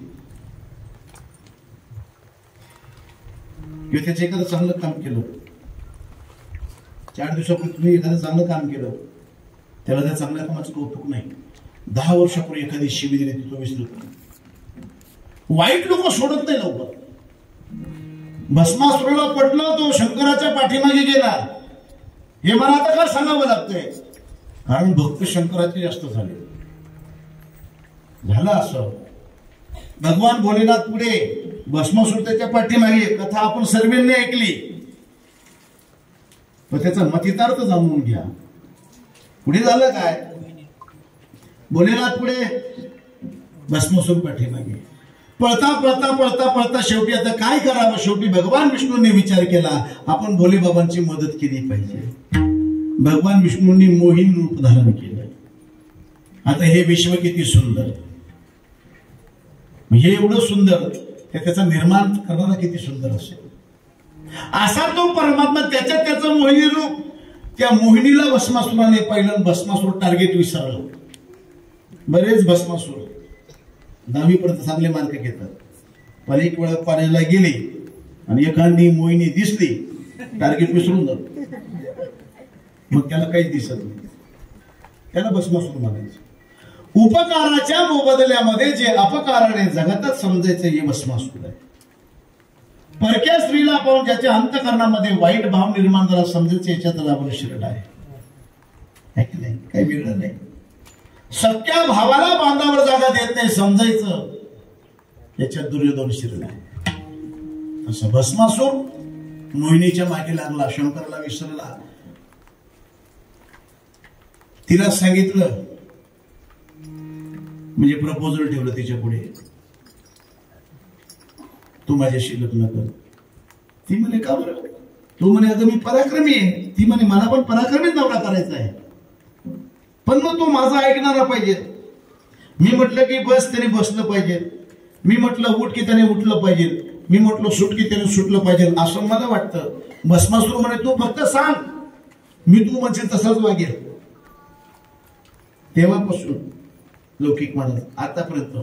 किंवा त्याचं एखादं चांगलं काम केलं, 4 दिवसापूर्वी तुम्ही एखादं चांगलं काम केलं, त्याला त्या चांगल्या कामाचं कौतुक नाही. 10 वर्षापूर्वी एखादी शिवी दिली ती तो विसरत नाही. वाईट लोक सोडत नाही लवकर. भस्मासुराला पटलं, तो शंकराच्या पाठीमागे गेला. हे मला आता काय सांगावं लागतंय, कारण भक्त शंकराचे जास्त झाले. झालं असं, भगवान भोलेनाथ पुढे, भस्मासूर त्याच्या पाठीमागे. कथा आपण सर्वांनी ऐकली, पण त्याचा मतितार्थ जाणून घ्या. पुढे झालं काय, भोलेनाथ पुढे, भस्मासूर पाठीमागे. पळता पळता पळता पळता शेवटी आता काय करावं. शेवटी भगवान विष्णूंनी विचार केला, आपण भोले बाबांची मदत केली पाहिजे. भगवान विष्णूंनी मोहीन रूप धारण केलं. आता हे विश्व किती सुंदर, हे एवढं सुंदर, त्याचा निर्माण करणारा किती सुंदर असेल. असा तो परमात्मा, त्याचं मोहिनी रूप. त्या मोहिनीला भस्मासुराने पाहिलं. भस्मासूर टार्गेट विसरला. बरेच भस्मासूर 10वी पर्यंत चांगले मार्क घेतात, पण एक वेळा कॉलेजला गेले आणि एखादी मोहिनी दिसली, टार्गेट विसरून जातो. मग त्याला काहीच दिसत नाही. त्याला भस्मासूर म्हणायचं. उपकाराच्या मोबदल्यामध्ये जे अपकाराने जगतात समजायचं, हे भस्मासूर आहे. परक्या स्त्रीला पाहून ज्याच्या अंतकरणामध्ये वाईट भाव निर्माण झाला समजायचं, याच्यात आपण शिरड आहे की नाही, काही वेगळं नाही. सख्या भावाला बांधावर जागा देत नाही समजायचं, याच्यात दुर्योधन शिरड आहे. असं भस्मासूर मोहिनीच्या मागे लागला, शंकरला विसरला. तिला सांगितलं, म्हणजे प्रपोजल ठेवलं तिच्या पुढे, तू माझ्याशी लग्न कर. ती म्हणे का बरं. तू म्हणे अगं मी पराक्रमी आहे. ती म्हणे मला पण पराक्रमीच नवरा करायचा आहे, पण मग तो माझा ऐकणारा पाहिजे. मी म्हटलं की बस, त्याने बसलं पाहिजे. मी म्हटलं उठ की त्याने उठलं पाहिजे, मी म्हटलं सुट की त्याने सुटलं पाहिजे, असं मला वाटतं. भस्मासूर म्हणे तू फक्त सांग, मी तू म्हणशील तसाच वागेल. तेव्हापासून लौकिक महाराज आतापर्यंत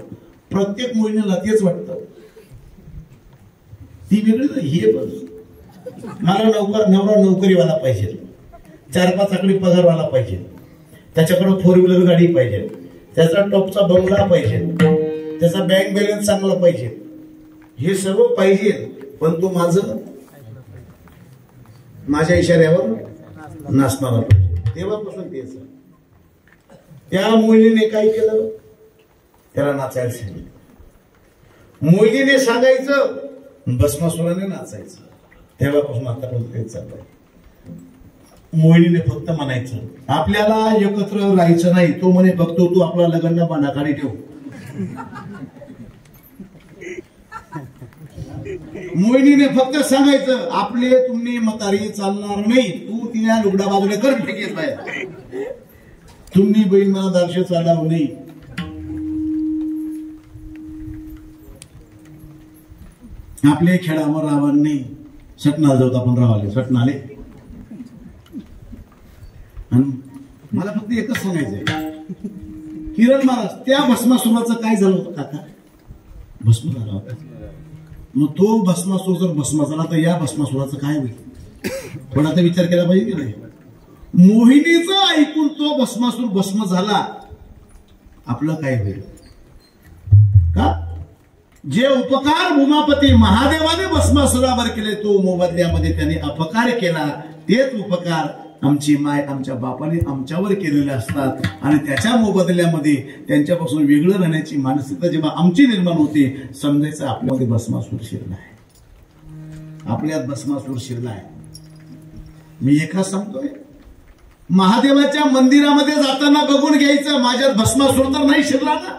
प्रत्येक मुलीला तेच वाटतं, ती वेगळी हे बस मला नवरा नोकरीवाला पाहिजे, 4-5 आकडी पगारवाला पाहिजे, त्याच्याकडे 4 व्हीलर गाडी पाहिजे, त्याचा टॉपचा बंगला पाहिजे, त्याचा बँक बॅलन्स चांगला पाहिजे, हे सर्व पाहिजे. पण तो माझ्या इशाऱ्यावर नाचणारा पाहिजे. तेव्हापासून तेच. त्या मुलीने काय केलं, त्याला नाचायला सांगितलं. मुलीने सांगायचं, भस्मासुराने नाचायचं. तेव्हापासून आतापर्यंत तेच चाललंय. मोहिनीने फक्त म्हणायचं आपल्याला एकत्र राहायचं नाही. तो म्हणे बघतो तू आपला लग्न बाणाखाली ठेव. मोहिनीने फक्त सांगायचं आपले तुम्ही म्हातारी चालणार नाही, तू तिला लुगडा बाजूला कर फेकेत बाहेर, तुम्ही बहीण मला दारशे चालावं नाही. आपले खेळावर रावण नाही. सटनाला जाऊत आपण रावाले सटनाले. मला फक्त एकच सांगायचंय, किरण महाराज त्या भस्मासुराचं काय झालं होतं काका? भस्म झाला होता. मग तो भस्मासूर जर भस्म झाला तर या भस्मासुराचं काय होईल? थोडा तर विचार केला पाहिजे की नाही? मोहिनीचं ऐकून तो भस्मासूर भस्म झाला, आपलं काय होईल? का जे उपकार उमापती महादेवाने भस्मासुरावर केले, तो मोबदल्यामध्ये त्याने अपकार केला. तेच उपकार आमची माय आमच्या बापाने आमच्यावर केलेले असतात आणि त्याच्या मोबदल्यामध्ये त्यांच्यापासून वेगळं राहण्याची मानसिकता जेव्हा आमची निर्माण होते, समजायचं आपल्यामध्ये भस्मासूर शिरला आहे, आपल्यात भस्मासूर शिरला आहे. मी एकाच सांगतोय, महादेवाच्या मंदिरामध्ये जाताना बघून घ्यायचं माझ्यात भस्मासूर तर नाही शिरला ना.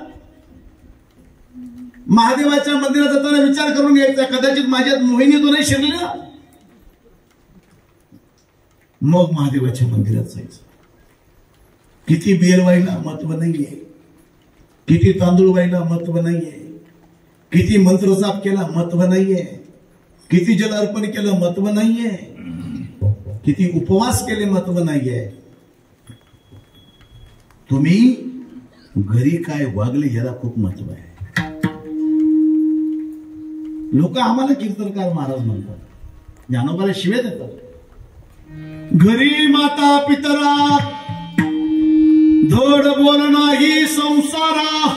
महादेवाच्या मंदिरात जाताना विचार करून घ्यायचा कदाचित माझ्यात मोहिनी तो नाही शिरला. मग महादेवाच्या मंदिरात जायचं. किती बेल व्हायला महत्व नाहीये, किती तांदूळ व्हायला महत्व नाहीये, किती मंत्र जाप केला महत्व नाहीये, किती जल अर्पण केलं महत्व नाहीये, किती उपवास केले महत्व नाहीये. तुम्ही घरी काय वागले याला खूप महत्व आहे. लोक आम्हाला कीर्तनकार महाराज म्हणतात, ज्ञानोबाला शिव्या देतात. घरी माता पितरा धड बोल नाही संसारा,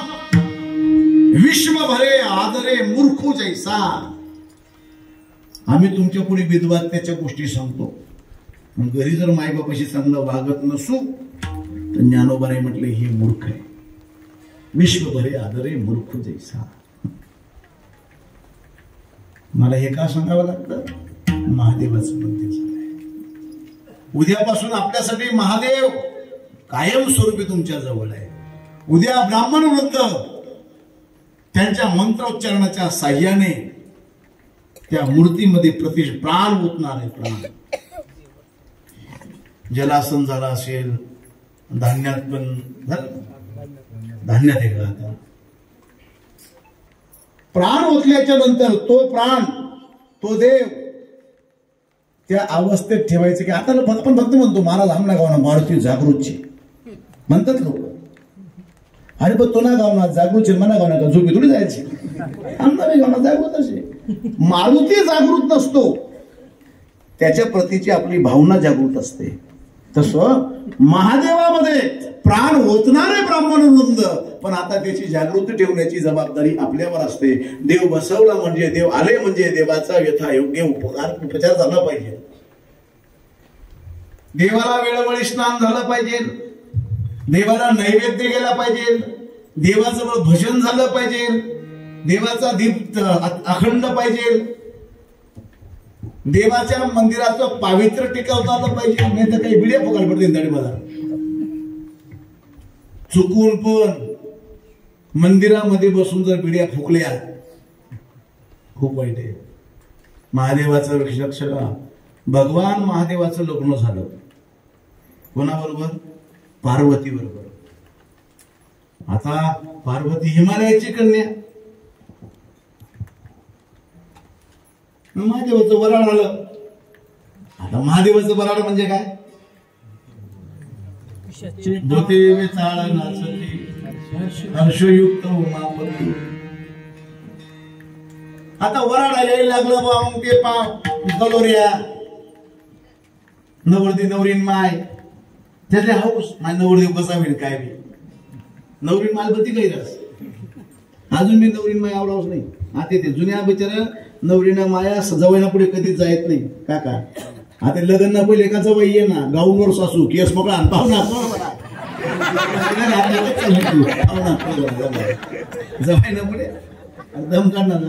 विश्व भरे आदरे मूर्खू जैसा. आम्ही तुमच्या पुढे विद्वात्याच्या गोष्टी सांगतो, घरी जर मायबापाशी चांगलं वागत नसू तर ज्ञानोबाने म्हटले हे मूर्ख आहे. विश्व भरे आदरे मूर्खू जैसा. मला हे का सांगावं लागतं? महादेवाचं मंदिर झालंय. उद्यापासून आपल्यासाठी महादेव कायम स्वरूपी तुमच्या जवळ आहे. उद्या ब्राह्मण वृद्ध त्यांच्या मंत्रोच्चारणाच्या साह्याने त्या मूर्तीमध्ये प्राण ओतणार आहे. प्राण जलासन झाला असेल, धान्यात पण धान्यात एक राहतात. प्राण ओतल्याच्या नंतर तो प्राण तो देव त्या अवस्थेत ठेवायचं की आता आपण फक्त म्हणतो महाराज आमना गावना मारुती जागृतची म्हणतात लोक. अरे पण तो ना गावना जागृतची मना गावना का झोपी थोडी जायची. आमना गावना जागृत असे. मारुती जागृत नसतो, त्याच्या प्रतीची आपली भावना जागृत असते. तसं महादेवामध्ये प्राण ओतणारे ब्राह्मण वृंद, पण आता त्याची जागृती ठेवण्याची जबाबदारी आपल्यावर असते. देव बसवला म्हणजे, देव आले म्हणजे देवाचा यथायोग्य उपचार झाला पाहिजे. देवाला वेळोवेळी स्नान झालं पाहिजे, देवाला नैवेद्य गेला पाहिजे, देवाचं भजन झालं पाहिजे, देवाचा दीप अखंड पाहिजे, देवाच्या मंदिराचं पावित्र्य टिकवता आलं पाहिजे. नाही तर काही बिड्या फुकायला पडते दाढी मला. चुकून पण मंदिरामध्ये बसून जर बिड्या फुकल्या खूप वाईट आहे. महादेवाचं लक्ष करा. भगवान महादेवाचं लग्न झालं कोणाबरोबर? पार्वती बरोबर. आता पार्वती हिमालयाची कन्या, महादेवाचं वराड आलं. आता महादेवाचं वराड म्हणजे काय? ज्योतिवे चाळ नाचते हर्षयुक्त उमापती. आता वराड आले लागलं बा. मग ते गलोऱ्या नवरदेव नवरीन माय त्यातले हाऊस माझ्या नवरदेव कसा होईल काय बी. नवरीन माल बती काही रस अजून मी नवरीन माय आवडावच नाही. आता ते जुन्या बिचारा नवरीना माया जवळना पुढे कधीच जायत नाही काका. आता लग्न ना पहिले एका जवळ ये ना गाऊनवर सासू केस मोकळा पाहू ना जवाय ना पुढे दम काढणार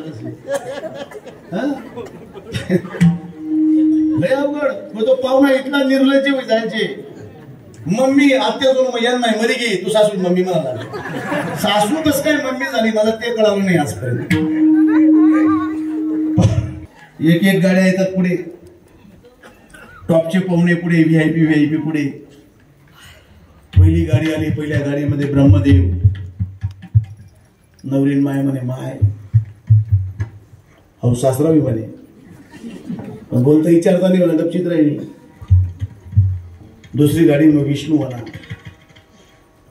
लय अवघड. मग तो पाहुणा इतका निर्लज्ज जायचे. मम्मी आत्यातून यांना मध्ये घे तू सासू मम्मी म्हणाला. सासू कस काय मम्मी झाली मला ते कळालं नाही आजपर्यंत. एक एक गाड्या येतात पुढे. टॉपचे पाहुणे पुढे व्हीआयपी पुढे. पहिली गाडी आली. पहिल्या गाडीमध्ये ब्रह्मदेव नवरीन माय म्हणे माय हो सासरावी म्हणे. बोलता विचारता नाही म्हणा गपचित राहिली. दुसरी गाडी मग विष्णू म्हणा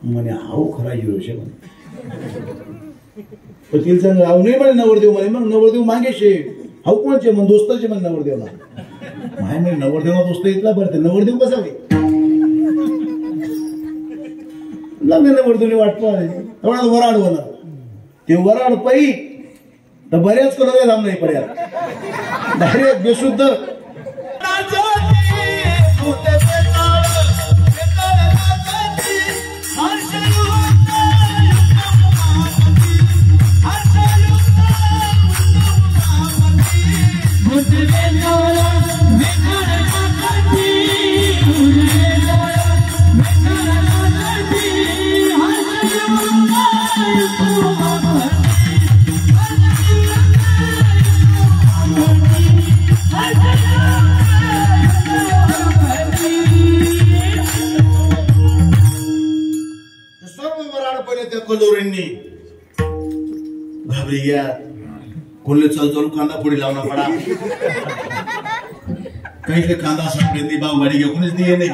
म्हणे हाऊ खरा हिरोशे म्हणे. पण तिला सांग हाऊ नाही म्हणे नवरदेव म्हणे. मग नवरदेव मागे शे हाऊ कोणचे मग दोस्ताचे म्हणे नवरदेवला. माय म्हणे नवरदेवला दोस्त इथला भरते नवरदेव कसा लागले नवरदेवने वाटतो तेवढा वराड होणार. ते वराड पै तर बऱ्याच कलर लांब नाही पर्यात डायरेक्ट बेशुद्ध. कलोरींनी घाबरी गया. कोणले चल चल कांदा फोडी लावना पडा. काही कांदा सापडे भाव गाडी घ्या कोणीच नाही नाही.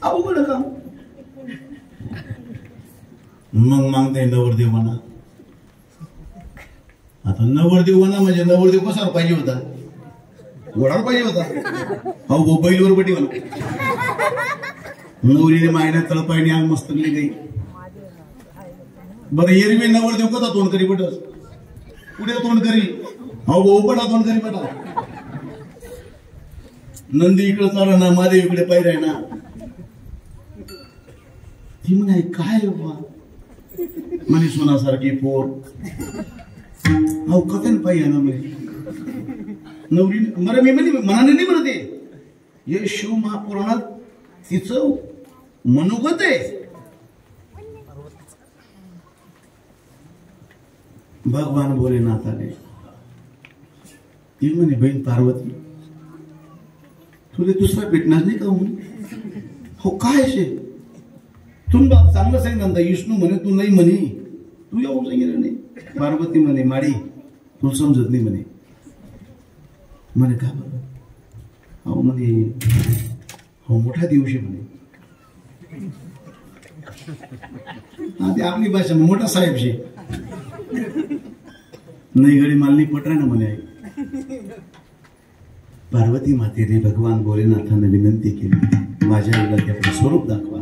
अवघड काम. मग मागते नवरदेव म्हणा. आता नवरदेव म्हणा म्हणजे नवरदेव कसा पाहिजे होता? घोडावर पाहिजे होता. हो बैलवर बटी म्हणा. नवरीने मायना तळ पाहिजे अंग मस्तकली गई. बरं एरवी नवरदेव कसा तोंड करी बटस पुढे तोंड करी. हो बटा तोंड करी बटा. नंदी इकडे चालला ना महादेव इकडे पाहिजे ना. ती म्हणे काय म्हणे सोनासारखी पोर अहो कथन पाहिजे ना म्हणे. नवरी बरं मी म्हणे मनाने नाही म्हणते. हे शिव महापुराणात तिचं मनोगत आहे. भगवान भोलेनाथ आले. ती म्हणे बहीण पार्वती तुला दुसरा भेटणार नाही का? हो काय शे तुम बाप चांगलं सांगितलं. विष्णू म्हणे तू नाही म्हणे तू येऊ सांगितलं नाही. पार्वती म्हणे माडी तुला समजत नाही म्हणे. म्हणे का बरं? अहो म्हणे हो मोठा दिवशी म्हणे. ते आपली भाषा मोठा साहेबशी नाही गडी मालनी पटरा ना म्हणे. पार्वती मातेने भगवान भोलेनाथांना विनंती केली माझ्या मुलाचे आपलं स्वरूप दाखवा.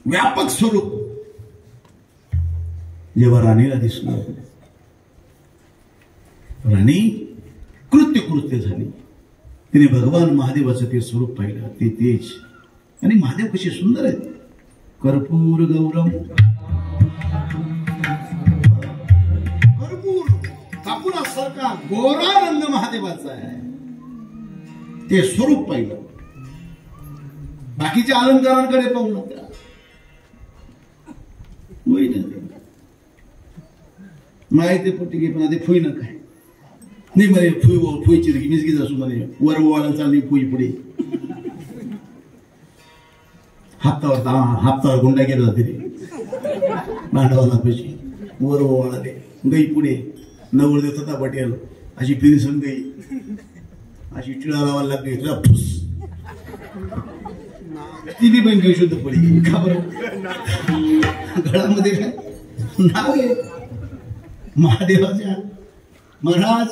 व्यापक स्वरूप. जेव्हा राणीला दिसलं राणी कृत्य झाली. तिने भगवान महादेवाचं ते स्वरूप पाहिलं. ते तेज आणि महादेव कसे सुंदर आहेत. कर्पूर गौरम कर्पूर कापुरासारखा गोरा रंग महादेवाचा आहे. ते स्वरूप पाहिलं. बाकीच्या अलंकारांकडे पाहू नका. माहिती पोटी घे पण ते फुई न काय नाही म्हणे. फुईची मिसगीच असू म्हणे. वर ओवायला चालली फुई पुढे. हप्तावर गुंडा गेला तिथे भांडवाला पैसे वर ओवाळाले गई पुढे नवरदेव तथा पटेल अशी पिरिसन गई अशी टिळा लावायला लागली फुस ती बी पण काही शुद्ध पडी का बरं गळामध्ये काय नाव आहे महादेवाच्या महाराज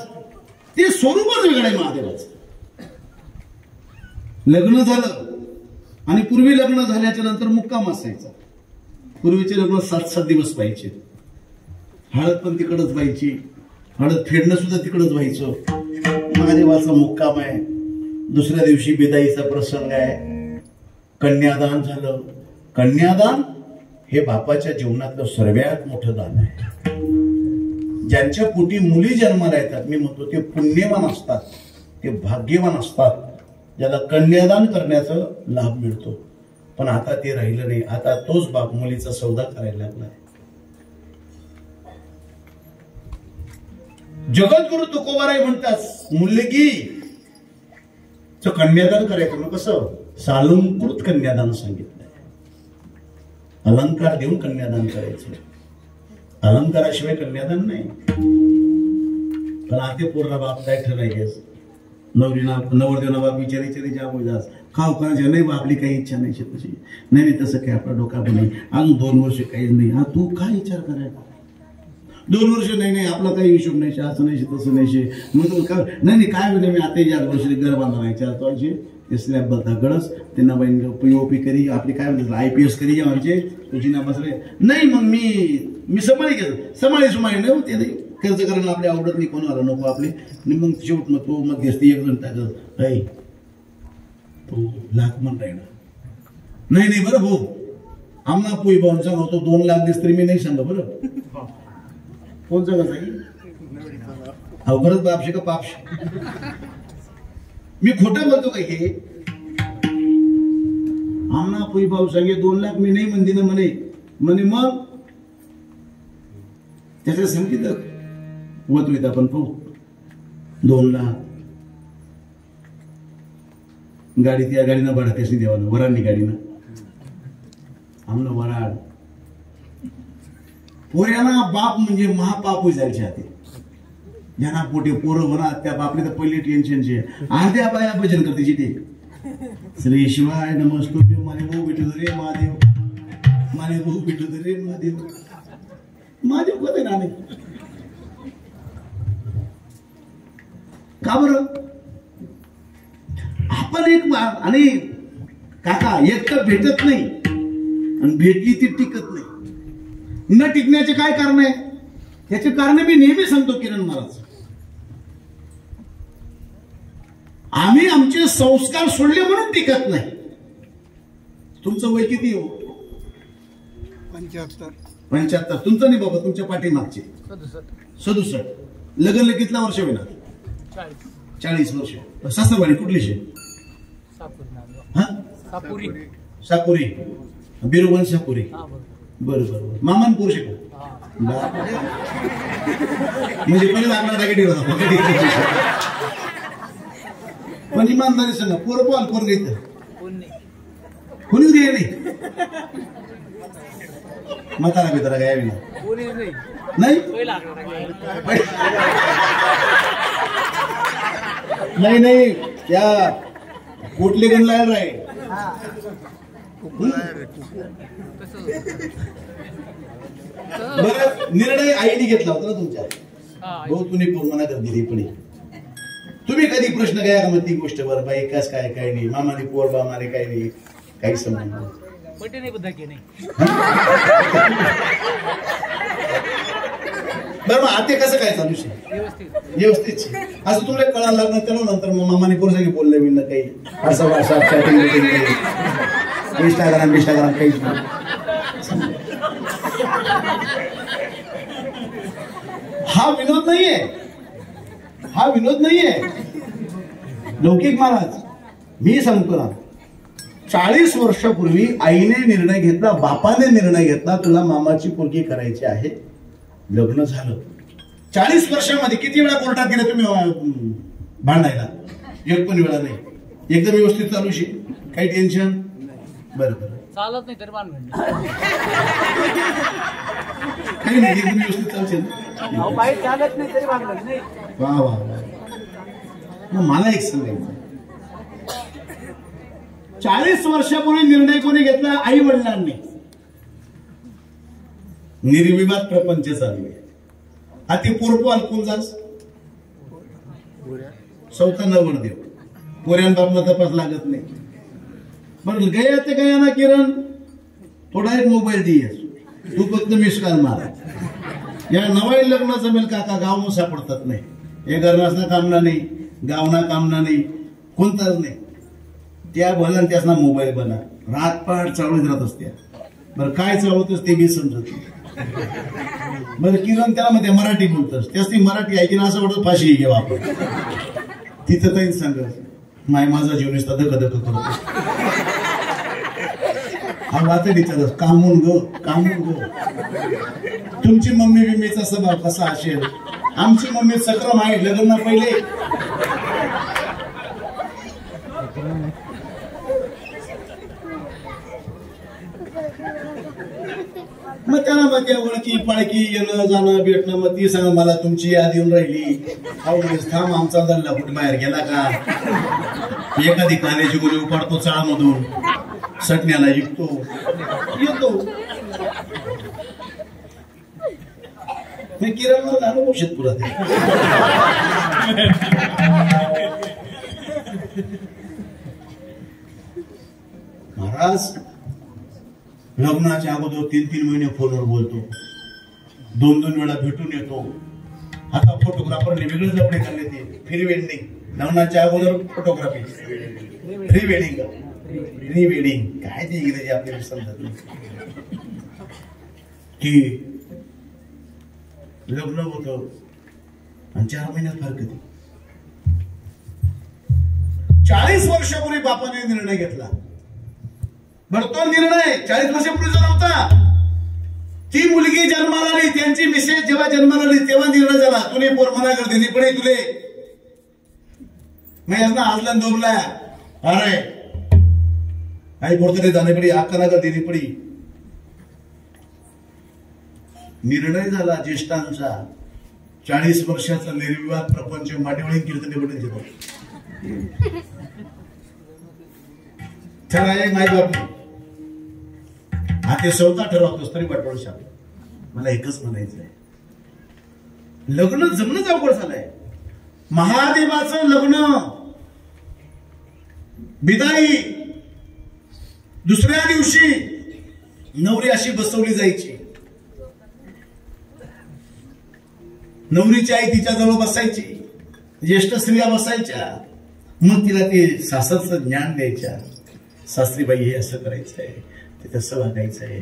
ते स्वरूपच वेगळं आहे महादेवाचं. लग्न झालं आणि पूर्वी लग्न झाल्याच्या नंतर मुक्काम असायचा. पूर्वीचे लग्न 7-7 दिवस व्हायचे. हळद पण तिकडच व्हायची. हळद फेडणं सुद्धा तिकडच व्हायचं. महादेवाचा मुक्काम आहे. दुसऱ्या दिवशी बिदाईचा प्रसंग आहे. कन्यादान झालं. कन्यादान हे बापाच्या जीवनातलं सर्वात मोठं दान आहे. ज्यांच्या पोटी मुली जन्माला येतात मी म्हणतो ते पुण्यवान असतात, ते भाग्यवान असतात, ज्याला कन्यादान करण्याचा लाभ मिळतो. पण आता ते राहिलं नाही. आता तोच बाप मुलीचा सौदा करायला लागलाय. जगद्गुरु तुकोबाराय म्हणतात मुलगी कन्यादान करायचं. मग कसं सालंकृत कन्यादान सांगितलंय. अलंकार देऊन कन्यादान करायचं. अलंकाराशिवाय कन्यादान नाही. पण आते पोरला बाप काय ठरायचं नवरदेवना बाप विचारायचे जास खाऊ करायचं नाही. आपली काही इच्छा नाही तशी नाही तसं काय आपला डोका पण नाही. अजून 2 वर्ष काहीच नाही. हा तू काय विचार करायचा 2 वर्ष नाही नाही आपला काही हिशोब नाही असं नाही तसं नाही. मग नाही काय नाही मी आता 4 वर्ष घर बांधणार 4 वर्षे ते स्लॅब बघा गडस त्यांना बाईन पीओपी करी आपली काय म्हणतात IPS करी घ्या म्हणजे तुझी ना बसले नाही. मग मी समाळी नाही होते नाही खर्च करणं आपल्या आवडत नाही कोणाला नको आपले. मग शेवट मग तो मध्यस्थी 1 जण टाकत आहे तो लाख म्हण राहिला नाही बरं भाऊ आम्हाला पोई भाऊन सांगतो 2 लाख दिस तरी मी नाही सांगा बरं कोणचं कसं आहे अवघडच बापशे का पापशे. मी खोटं बोलतो का हे आम्हाला पोई भाऊ सांगे 2 लाख मी नाही म्हणते ना म्हणे मग त्याच्या संगीत वतवीत आपण पाहू 2 लाख गाडी त्या गाडीनं भाडा त्याशी देवानं वरांनी गाडीनं आमनं वराड पोऱ्याला बाप म्हणजे महापाप जायचे हाते ज्यांना पोटे पोरं म्हणा त्या बापले तर पहिले टेन्शनचे अर्ध्या बाया भजन करते ते श्री शिवाय नमस्तुभ्य माने भाऊ भेटू रे महादेव माने भाऊ भेटू रे महादेव महादेव कधी ना नाही का बरं आपण एक आणि काका एक तर भेटत नाही आणि भेटली ती टिकत नाही. न टिकण्याचे काय कारण आहे त्याचे कारण मी नेहमी सांगतो किरण महाराज. आम्ही आमचे संस्कार सोडले म्हणून टिकत नाही. तुमचं वय किती हो 75 तुमचं नाही बाबा तुमच्या पाठीमागचे 67 लग्न कितला वर्ष होणार 40 वर्ष. सासरवाडी कुठली शे साकुरी बिरोबन साकुरी बरोबर मामान पुरुष म्हणजे पहिले लागणार टाकेटिव्ह होता पण इमानदारी सांगा पोर पोल पोर घ्यायचं कोणीच घ्याय नाही. म्हातारा बितारा घ्यावी नाही नाही त्या कोटले गणला राय बरं निर्णय आईने घेतला होता ना तुमच्या भाऊ तुम्ही पूर्ण गर्दी पण तुम्ही कधी प्रश्न काय का मग ती गोष्ट बरं बाई कस काय काय नाही मामाने पोर बामाने काय नाही काही संबंध बरं मग आता कसं काय चालू व्यवस्थित असं तुला कळायला लागणार त्याला नंतर मग मामाने पोर सांगे बोललं बिललं काही असं भाषा चॅटिंग इंस्टाग्राम काहीच नाही. हा विनोद नाहीये लौकिक महाराज. मी सांगतो ना 40 वर्षापूर्वी आईने निर्णय घेतला बापाने निर्णय घेतला तुला मामाची पोरगी करायची आहे. लग्न झालं 40 वर्षामध्ये किती वेळा कोर्टात गेले तुम्ही भांडायला एक पण वेळा नाही. एकदम व्यवस्थित चालू काही टेन्शन बरं चालत नाही तरी मान म्हणलं काही नाही एकदम व्यवस्थित चालते ना. बाईक चालत नाही तरी मान म्हणलं नाही. वा वा वा. मग मला एक सांगायचं, 40 वर्षापूर्वी निर्णय कोणी घेतला? आई वडिलांनी. निर्विवाद प्रपंच चालू आहे. अति पोरपो अलकून जास सौता नवर देव पोऱ्यान बापला तपास लागत नाही. बरं गया ते गया ना किरण, थोडा एक मोबाईल दियस, तू फक्त मिस कॉल मारा. या नवाई लग्न जमेल काका गाव सापडतात नाही. हे घरनासना कामना नाही, गावना कामना नाही, कोणताच नाही. त्या भला त्यासना मोबाईल बना रातपाट चालूच राहत असत्या. बरं काय चालवतोस ते बी समजत नाही. बरं किरण त्याला मध्ये मराठी बोलतोस, त्यास ती मराठी ऐकून असं वाटत फाशी घ्यावा आपण. तिथं काही सांगत माय माझा जीवन नुसता धक करतो. हा वाचत विचारत कामून गो कामून गो. तुमची मम्मी बिम्मीचा स्वभाव कसा असेल? आमची मम्मी सक्रम आहे लग्न पहिले. मग त्याला मग त्या ओळखी पाळखी येणं जाणं भेटणं, मग ती सांग मला तुमची याद येऊन राहिली. थांब आमचा गल्ला कुठे बाहेर गेला का? एखादी कांद्याची गोळी उपाडतो चाळामधून, सटण्याला जिंकतो येतो. मी किरण अनुभव शेतपुरात महाराज लग्नाच्या अगोदर 3-3 महिने फोनवर बोलतो, 2-2 वेळा भेटून येतो. आता फोटोग्राफरने वेगळे लपडे काढले ते प्री वेडिंग. लग्नाच्या अगोदर photography, pre wedding, pre wedding काय ते इंग्रजी आपल्याला समजत नाही. की लग्न होतं आणि 4 महिन्यात फार कधी. 40 वर्षापूर्वी बापाने निर्णय घेतला. बरं तो निर्णय 40 वर्षापूर्वीचा नव्हता. ती मुलगी जन्माला आली, त्यांची मिसेस जेव्हा जन्माला आली तेव्हा निर्णय झाला. तुने पोर मना कर दिली पडे तुले मैं ना आजला दोबला. अरे आई बोलते जाणे पडी आकाला कर दिली पडी. निर्णय झाला ज्येष्ठांचा. 40 वर्षाचा निर्विवाद प्रपंच माटेवळी कीर्तने पडून घेतो. ठराय माय बाप आता स्वतः ठरवतोस तरी बटवळ शाल. मला एकच म्हणायचंय, लग्न जमणं अवघड झालंय. महादेवाचं लग्न बिदाई दुसऱ्या दिवशी नवरी अशी बसवली जायची. नवरीची आई तिच्या जवळ बसायची, ज्येष्ठ स्त्रिया बसायच्या. मग तिला ते सासरचं ज्ञान द्यायच्या. सासरीबाई हे असं करायचंय, ते तसं वागायचंय.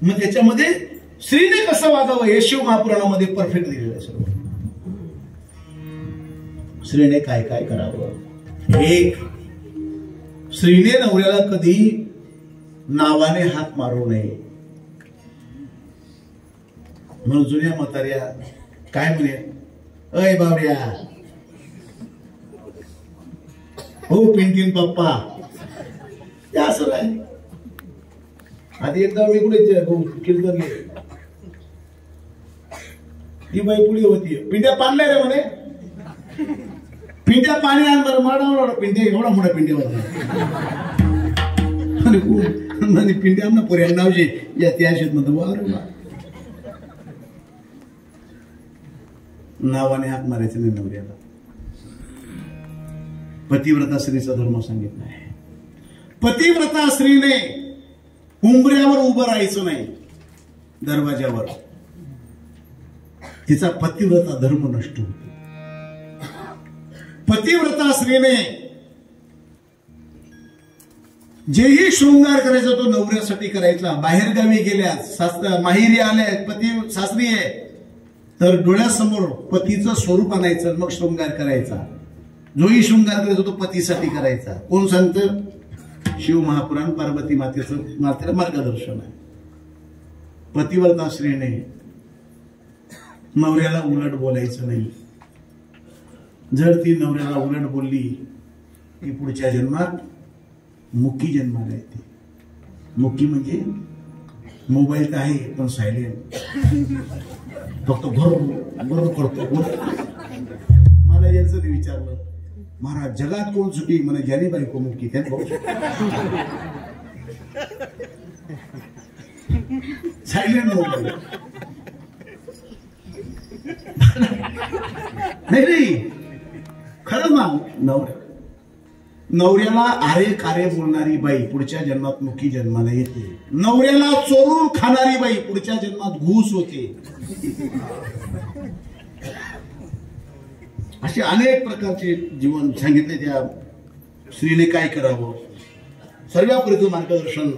मग त्याच्यामध्ये स्त्रीने कसं वागावं हे शिव महापुराणामध्ये परफेक्ट दिलेलं आहे सर्व. स्त्रीने काय काय करावं. एक, स्त्रीने नवऱ्याला कधी नावाने हात मारू नये. म्हणून जुन्या म्हाताऱ्या काय म्हणे, अय बावड्या, हो पिंटीन पप्पा, ते असं आहे. आधी एकदा मी कुठे कीर्तन गेले, ती बाई पुढे होती, पिंड्या पाणल्या रे म्हणे, पिंड्या पाणी आण बरं. माडा पिंड्या एवढा मोठा पिंड्या होता. पिंड्या ना पोऱ्या नावचे या त्या शेत मध्ये वा नावाने हात मारायचं नाही नवऱ्याला. पतिव्रता स्त्रीचा धर्म सांगितला आहे. पतिव्रता स्त्रीने उंबऱ्यावर उभं राहायचं नाही, दरवाजावर. तिचा पतिव्रता धर्म नष्ट होतो. पतिव्रता स्त्रीने जेही शृंगार करायचा तो नवऱ्यासाठी करायचा. बाहेरगावी गेल्या, माहेरी आल्या, पती सासरी आहे, तर डोळ्यासमोर पतीचं स्वरूप आणायचं, मग शृंगार करायचा. जोही शृंगार करायचा तो पतीसाठी करायचा. कोण सांगतं? शिव महापुराण पार्वती मातेला मार्गदर्शन आहे. पतिव्रता स्त्रीने नवऱ्याला उलट बोलायचं नाही. जर ती नवऱ्याला उलट बोलली ती पुढच्या जन्मात मुकी जन्माला येते. मुक्की म्हणजे मोबाईल तर आहे पण सायलेंट, फक्त घर करतो. मला याचं विचारलं, महाराज जगात कोण सुखी? म्हणे ज्याने बायको मुक्की त्यात भाऊ सायलेंट मोबाईल. नाही खरंच ना, नवऱ्याला आरे कारे बोलणारी बाई पुढच्या जन्मात मुखी जन्माला येते. नवऱ्याला चोरून खाणारी बाई पुढच्या जन्मात घूस होते. असे अनेक प्रकारचे जीवन सांगितले. त्या स्त्रीने काय करावं सर्वांपर्यंत मार्गदर्शन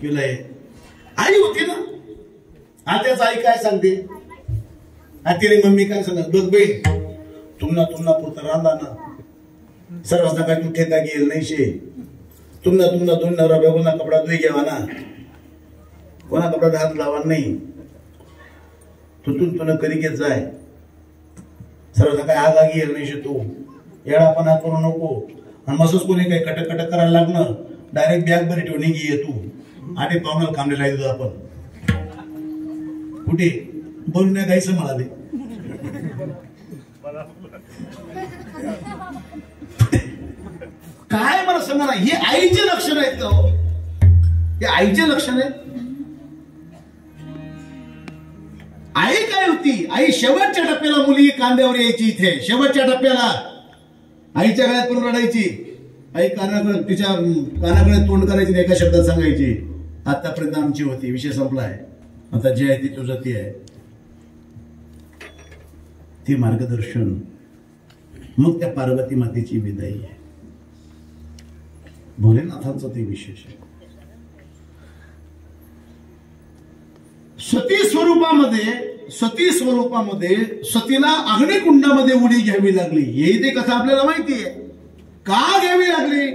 केलंय. आई होती ना, आत्याच आई काय सांगते, आत्याने मम्मी काय सांगत, बघ बाई तुमना पुरता रांधा ना, सर्वांना काय तू ठेका गेल नाही शे, तुमना दोन नवरा बेगोना कपडा धुई घ्यावा ना, कोणा कपडा हात लावा नाही, तुला कधी घेत जाय, सर्वांना काय आग आगी येईल नाही शे, तू येडापणा करू नको. आणि मसच कोणी काही कटक करायला लागणं, डायरेक्ट बॅग बरी ठेवून घे तू. आधी पाहुण्याला कामले लागतो आपण कुठे बोलून नाही जायचं म्हणाले. काय मला सांगा ना, हे आईचे लक्षण आहेत का? हे आईचे लक्षण आहेत. आई काय होती? आई शेवटच्या टप्प्याला मुली कांद्यावर यायची. इथे शेवटच्या टप्प्याला आईच्या गळ्यात पण रडायची. आई तिच्या कानाकडे तोंड करायची, एका शब्दात सांगायची, आतापर्यंत आमची होती, विषय संपलाय, आता जे आहे ती तुझं ती आहे. ते मार्गदर्शन. मग त्या पार्वती मातेची विदाई आहे. भोलेनाथांचं ते विशेष आहे. सती स्वरूपामध्ये सतीला अग्निकुंडामध्ये उडी घ्यावी लागली. हे ते कथा आपल्याला माहिती आहे. का घ्यावी लागली?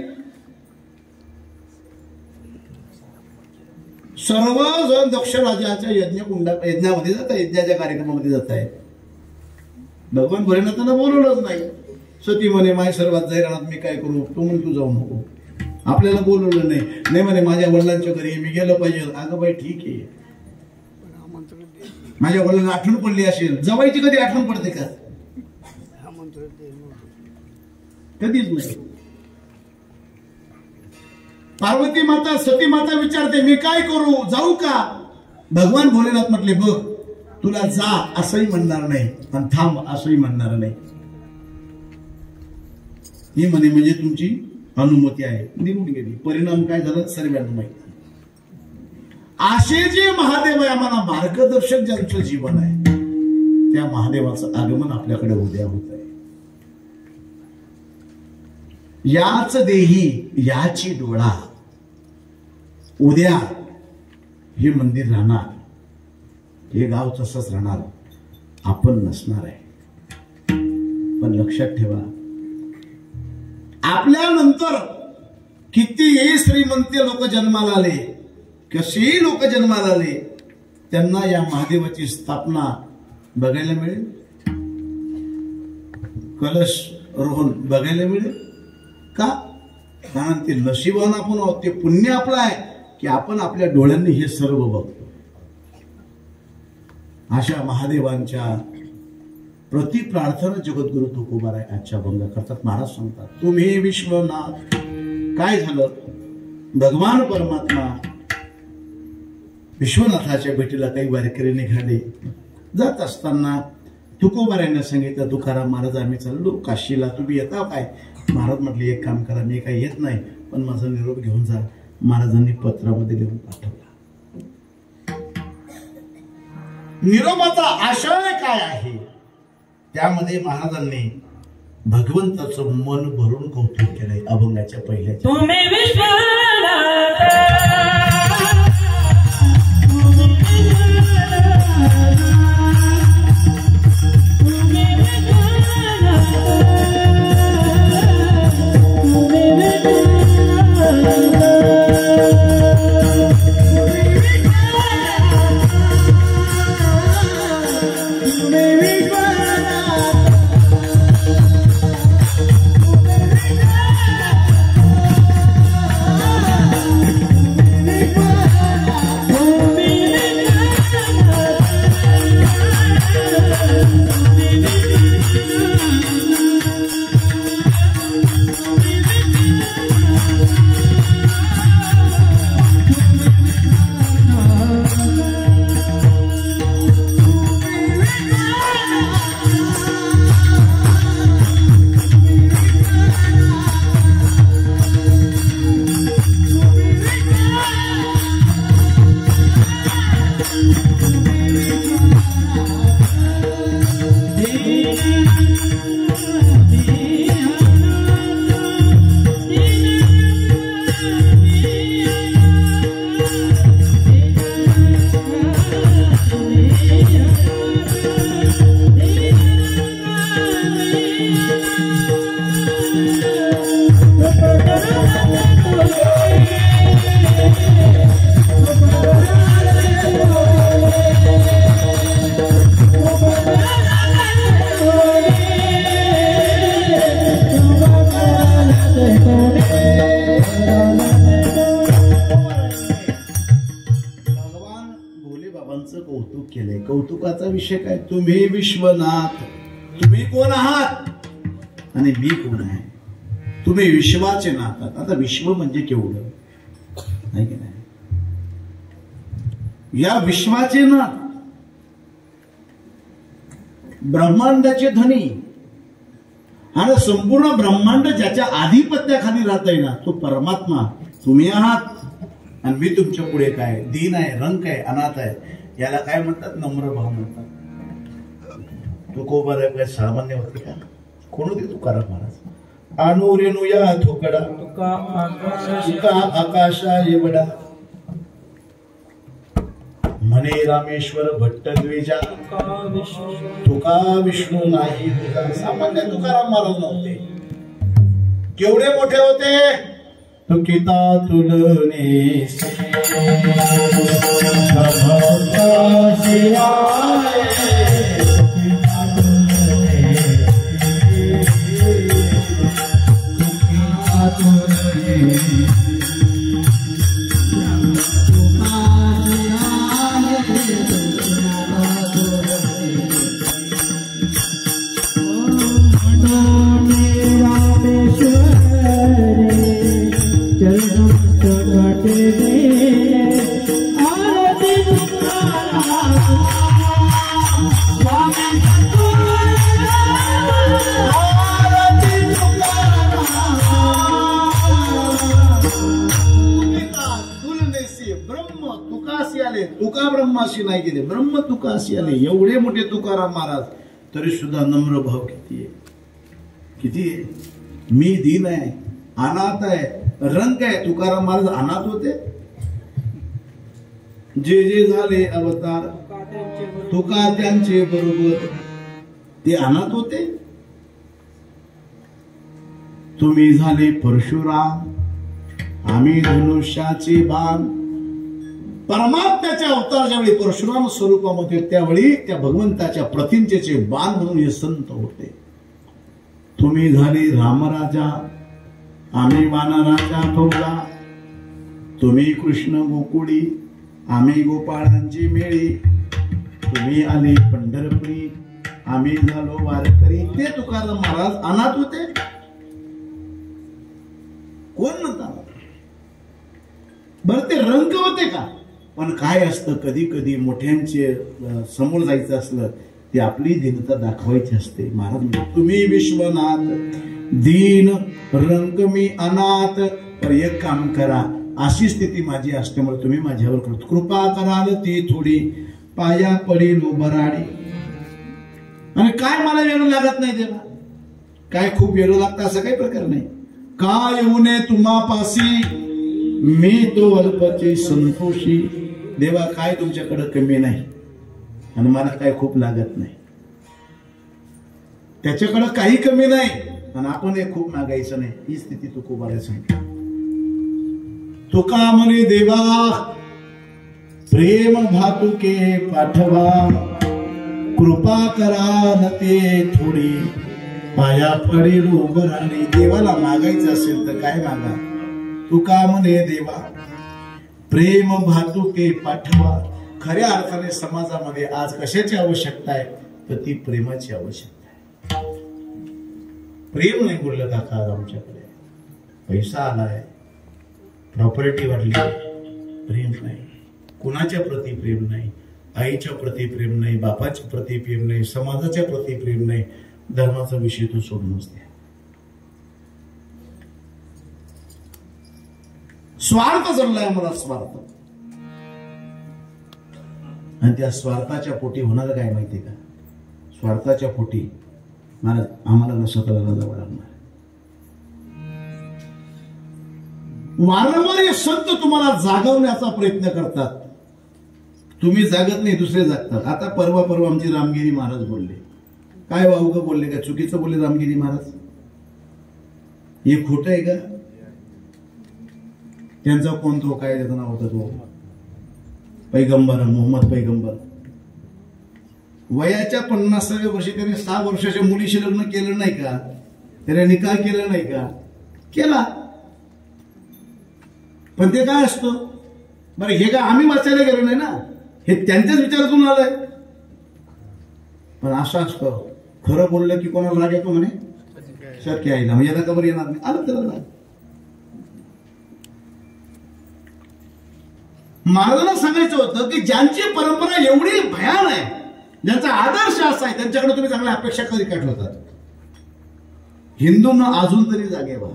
सर्वजण दक्ष राजाच्या यज्ञामध्ये जात आहे, यज्ञाच्या कार्यक्रमामध्ये जात आहे. भगवान भोलेनाथांना बोलवलंच नाही. सती म्हणे माय सर्वात जाहिरात मी काय करू, तू म्हण तू जाऊ नको. आपल्याला बोलवलं नाही म्हणे माझ्या वडिलांच्या घरी मी गेलं पाहिजे. अगं बाई ठीक आहे, माझ्या वडिलांना आठवण पडली असेल. जवायची कधी आठवण पडते का? कधीच नाही. पार्वती माता सती माता विचारते मी काय करू, जाऊ का? भगवान भोलेनाथ म्हटले बघ, तुला जा असंही म्हणणार नाही आणि थांब असंही म्हणणार नाही. ही म्हणे म्हणजे तुमची अनुमती आहे. निघून गेली. परिणाम काय झाला सर्वांना माहिती. असे जे महादेव आहे, आम्हाला मार्गदर्शक ज्यांचं जीवन आहे, त्या महादेवाचं आगमन आपल्याकडे उद्या होत आहे. याच देही याची डोळा. उद्या हे मंदिर राहणार, हे गाव तसंच राहणार, आपण नसणार आहे. पण लक्षात ठेवा, आपल्यानंतर कितीही श्रीमंत लोक जन्माला आले, कसेही लोक जन्माला आले, त्यांना या महादेवाची स्थापना बघायला मिळेल, कलश रोहन बघायला मिळेल का? कारण ते नशिबान आपण आहोत, ते पुण्य आपलं आहे की आपण आपल्या डोळ्यांनी हे सर्व बघतो. अशा महादेवांच्या प्रति प्रार्थना जगद्गुरु तुकोबाराय आजच्या भंगा करतात. महाराज सांगतात, तुम्ही विश्वनाथ. काय झालं? भगवान परमात्मा विश्वनाथाच्या भेटीला काही वारकरी निघाले. जात असताना तुकोबारायांना सांगितलं, तुकाराम महाराज आम्ही चाललो काशीला, तुम्ही येता काय? महाराज म्हटले एक काम करा, मी काही येत नाही पण माझा निरोप घेऊन जा. महाराजांनी पत्रामध्ये लिहून पाठवला. निरोपाचा आशय काय आहे? त्यामध्ये महाराजांनी भगवंताचं मन भरून कौतुक केलंय. अभंगाच्या पहिल्या विषय काय? तुम्ही विश्वनाथ, तुम्ही कोण आहात आणि मी कोण आहे? तुम्ही विश्वाचे नाथ आहात. आता विश्व म्हणजे केवढं नाही की नाही? या विश्वाचे नाथ, ब्रह्मांडाचे धनी आणि संपूर्ण ब्रह्मांड ज्याच्या आधिपत्याखाली राहतोय ना, तो परमात्मा तुम्ही आहात. आणि मी तुमच्या पुढे काय? दीन आहे, रंक आहे, अनाथ आहे. याला काय म्हणतात? नम्र भाव म्हणतात. तुकोबा काय सामान्य होते का? कोण होते? तुकाराम महाराज. आणू रेणूया थोकडा तुका आकाशा एवढा, म्हणे रामेश्वर भट्ट द्विजा, तुका विष्णू नाही तुका. सामान्य तुकाराम महाराज नव्हते. केवढे मोठे होते? तुकिता तुलने तुका ब्रह्माशी नाही गेले, ब्रह्म तुकाशी आले. एवढे मोठे तुकाराम महाराज, तरी सुद्धा नम्र भाव किती आहे? किती आहे? मी दीन आहे, अनाथ आहे, रंक आहे. तुकाराम महाराज अनाथ होते. जे जे झाले अवतार तुका त्यांचे बरोबर, ते अनाथ होते. तुम्ही झाले परशुराम, आम्ही धनुष्याचे बाण. परमात्म्याचे अवतार ज्यावेळी परशुराम स्वरूपामध्ये, त्यावेळी त्या भगवंताच्या प्रतिंचेचे बाण म्हणून हे संत होते. तुम्ही झाले रामराजा, आम्ही वानराजा ठोला. तुम्ही कृष्ण गोकुळी, आम्ही गोपाळांची मेळी. तुम्ही आले पंढरपुरी, आम्ही झालो वारकरी. ते तुकाराम महाराज अनाथ होते. कोण म्हणतात? बरं, ते रंक होते का? पण काय असतं, कधी कधी मोठ्यांचे समोर जायचं असलं, ते आपली दीनता दाखवायची असते. महाराज म्हणजे तुम्ही विश्वनाथ, दीन रंक मी अनाथ. पर एक काम करा, अशी स्थिती माझी असल्यामुळे तुम्ही माझ्यावर कृपा कराल ती थोडी, पाया पडेल बराडी. आणि काय मला वेळ लागत नाही देवा, काय खूप वेळ लागतं असं काही प्रकार नाही. काय येऊने तुम्हापासी, मी तो अल्पचे संतोषी. देवा, काय तुमच्याकडे कमी नाही आणि मला काय खूप लागत नाही. त्याच्याकडे काही कमी नाही आणि आपण हे खूप मागायचं नाही. ही स्थिती तुकोबाला सांगते. तुका म्हणे देवा, प्रेम भातुके पाठवा, कृपा करा न ते थोडी, पाया पडेल उभराणी. देवाला मागायचं असेल तर काय मागा? तुका म्हणे देवा, प्रेम भातुके पाठवा. खऱ्या अर्थाने समाजामध्ये आज कशाची आवश्यकता आहे? तर ती प्रेमाची आवश्यकता आहे. प्रेम नाही बोललं काका आमच्याकडे. पैसा आलाय, प्रॉपर्टी वाढली, प्रेम नाही. कुणाच्या प्रती प्रेम नाही, आईच्या प्रती प्रेम नाही, बापाच्या प्रती प्रेम नाही, समाजाच्या प्रती प्रेम नाही. धर्माचा विषय तो सोडूनच द्या. स्वार्थ जडलाय मला, स्वार्थ. आणि त्या स्वार्थाच्या पोटी होणार काय माहिती का? स्वार्थाच्या पोटी महाराज आम्हाला स्वतःला जावं लागणार. वारंवार हे संत तुम्हाला जागवण्याचा प्रयत्न करतात. तुम्ही जागत नाही, दुसरे जागतात. आता परवा आमची रामगिरी महाराज बोलले. काय वावगं बोलले का? चुकीचं बोलले रामगिरी महाराज? हे खोटं आहे का? त्यांचा कोण तो काय त्याचं नाव होतं, तो पैगंबर मोहम्मद पैगंबर. वयाच्या 50व्या वर्षी त्याने 6 वर्षाच्या मुलीशी लग्न केलं नाही का? त्याने निकाह केला नाही का? केला. पण ते काय असतं बरं? हे काय आम्ही वाचायला गेलो नाही ना, हे त्यांच्याच विचारातून आलंय. पण असं असतं, खरं बोललं की कोणाला राग येतो म्हणे, शक्य आहे ना, म्हणजे आता कबर येणार नाही, आलं त्याला राग. महाराजांना सांगायचं होतं की ज्यांची परंपरा एवढी भयान आहे, ज्यांचा आदर्श असा आहे, त्यांच्याकडे तुम्ही चांगल्या अपेक्षा कधी ठेवतात? हिंदूंना अजून तरी जागे व्हा.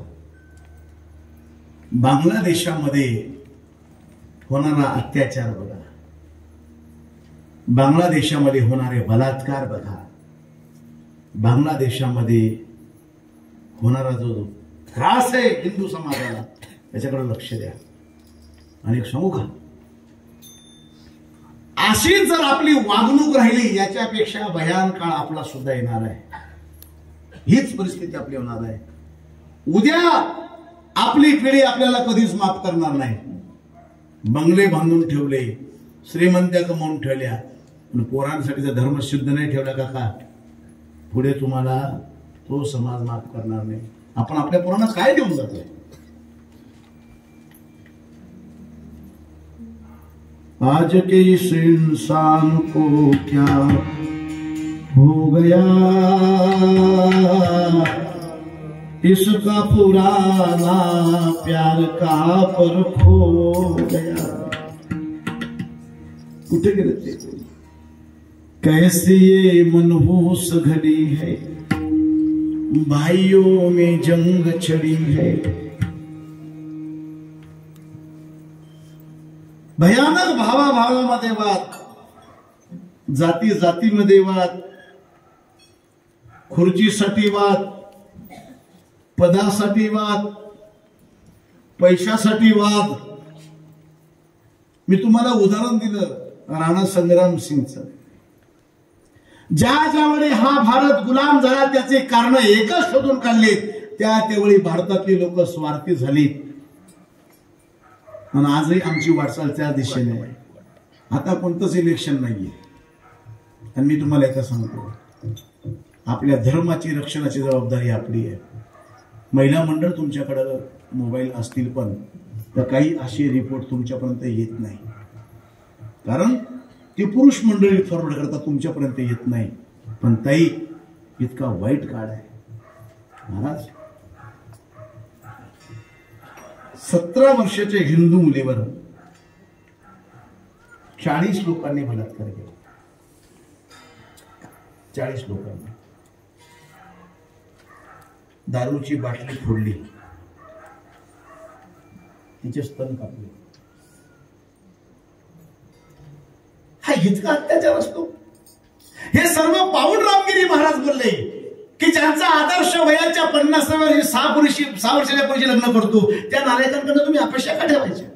बांगलादेशामध्ये होणारा अत्याचार बघा, बांगलादेशामध्ये होणारे बलात्कार बघा, बांगलादेशामध्ये होणारा जो त्रास आहे हिंदू समाजाला, त्याच्याकडे लक्ष द्या. आणि सांगू का, अशी जर आपली वागणूक राहिली, याच्यापेक्षा भयान काळ आपला सुद्धा येणार आहे. हीच परिस्थिती आपली होणार आहे. उद्या आपली पिढी आपल्याला कधीच माफ करणार नाही. बंगले बांधून ठेवले, श्रीमंत्या कमावून ठेवल्या, पण पोरांसाठीचा धर्म सिद्ध नाही ठेवला काका, पुढे तुम्हाला तो समाज माफ करणार नाही. आपण आपल्या पोरांना काय देऊन जातोय? आज के इस इंसान को क्या हो गया, इसका पुराना प्यार कहां पर खो गया. कुठे गेले ते? कैसी ये मनहूस घड़ी है, भाइयों में जंग छड़ी है. भयानक भावाभावामध्ये वाद, जाती जातीमध्ये वाद, खुर्चीसाठी वाद, पदासाठी वाद, पैशासाठी वाद. मी तुम्हाला उदाहरण दिलं राणा संग्राम सिंगचं. ज्यावेळी हा भारत गुलाम झाला, त्याचे कारण एकच शोधून काढले, त्यावेळी भारतातली लोक स्वार्थी झाली. आणि आजही आमची वाटचाल त्या दिशेने आहे. आता कोणतंच इलेक्शन नाहीये. आणि मी तुम्हाला एकच सांगतो, आपल्या धर्माची रक्षणाची जबाबदारी आपली आहे. महिला मंडळ तुमच्याकडे मोबाईल असतील, पण तर काही असे रिपोर्ट तुमच्यापर्यंत येत नाही, कारण ते पुरुष मंडळी फॉरवर्ड करतात, तुमच्यापर्यंत येत नाही. पण ताई, इतका वाईट काळ आहे महाराज. 17 वर्षाच्या हिंदू मुलीवर 40 लोकांनी बलात्कार केला. 40 लोकांनी दारूची बाटली फोडली, तिचे स्तन कापले. हा इतका अत्याचार असतो? हे सर्व पाहून रामगिरी महाराज बोलले की ज्यांचा आदर्श वयाच्या 50व्या वर्षी 6 वर्षाच्या पुढे लग्न करतो, त्या नालायकांकडे तुम्ही अपेक्षा का ठेवायच्या?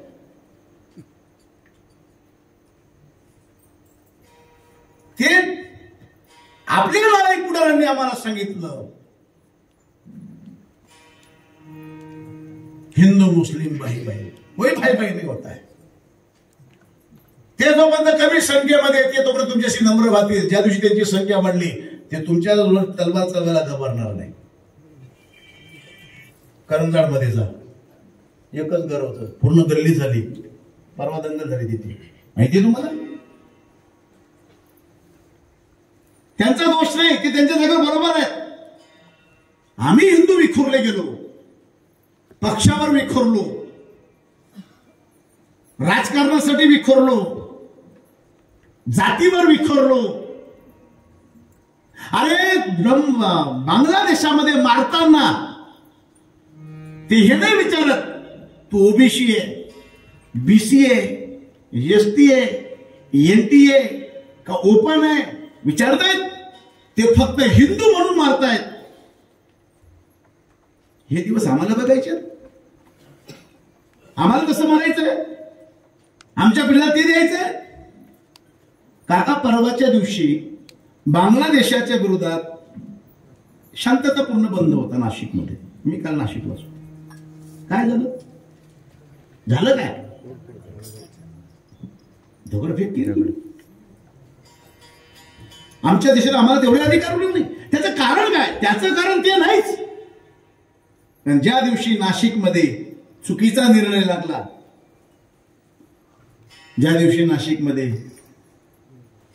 ते आपल्या नालायक पुढाऱ्यांनी आम्हाला सांगितलं, हिंदू मुस्लिम भाई भाई कोई भाई भाई नाही होता है. ते जोपर्यंत कमी संख्येमध्ये येते तोपर्यंत तुमच्याशी नम्र वागतील. ज्या दिवशी त्यांची संख्या वाढली, ते तुमच्या तलवार चालवायला घाबरणार नाही. करंजाड मध्ये जा, एकच घर होतं, पूर्ण गल्ली झाली, परवा दंगल झाली तिथे, माहिती तुम्हाला? त्यांचा दोष नाही, ते त्यांच्या जागेवर बरोबर आहे. आम्ही हिंदू विखुरले गेलो, पक्षावर विखुरलो, राजकारणासाठी विखुरलो, जातीवर विखुरलो. अरे बांगलादेशामध्ये मारताना ते हे नाही विचारत तू ओबीसी आहे, बीसी आहे, एसटी आहे, एनटी आहे का ओपन आहे विचारतायत. ते फक्त हिंदू म्हणून मारतायत. हे दिवस आम्हाला बघायचे, आम्हाला कसं मारायचंय, आमच्या पिढीला ते द्यायचंय. काका, परवाच्या दिवशी बांगलादेशाच्या विरोधात शांततापूर्ण बंद होता नाशिकमध्ये. मी काल नाशिकला असतो. काय झालं काय? दगडफेक केली. आमच्या देशात आम्हाला तेवढे अधिकार मिळू नाही. त्याचं कारण काय? त्याचं कारण ते नाहीच. कारण ज्या दिवशी नाशिकमध्ये चुकीचा निर्णय लागला, ज्या दिवशी नाशिकमध्ये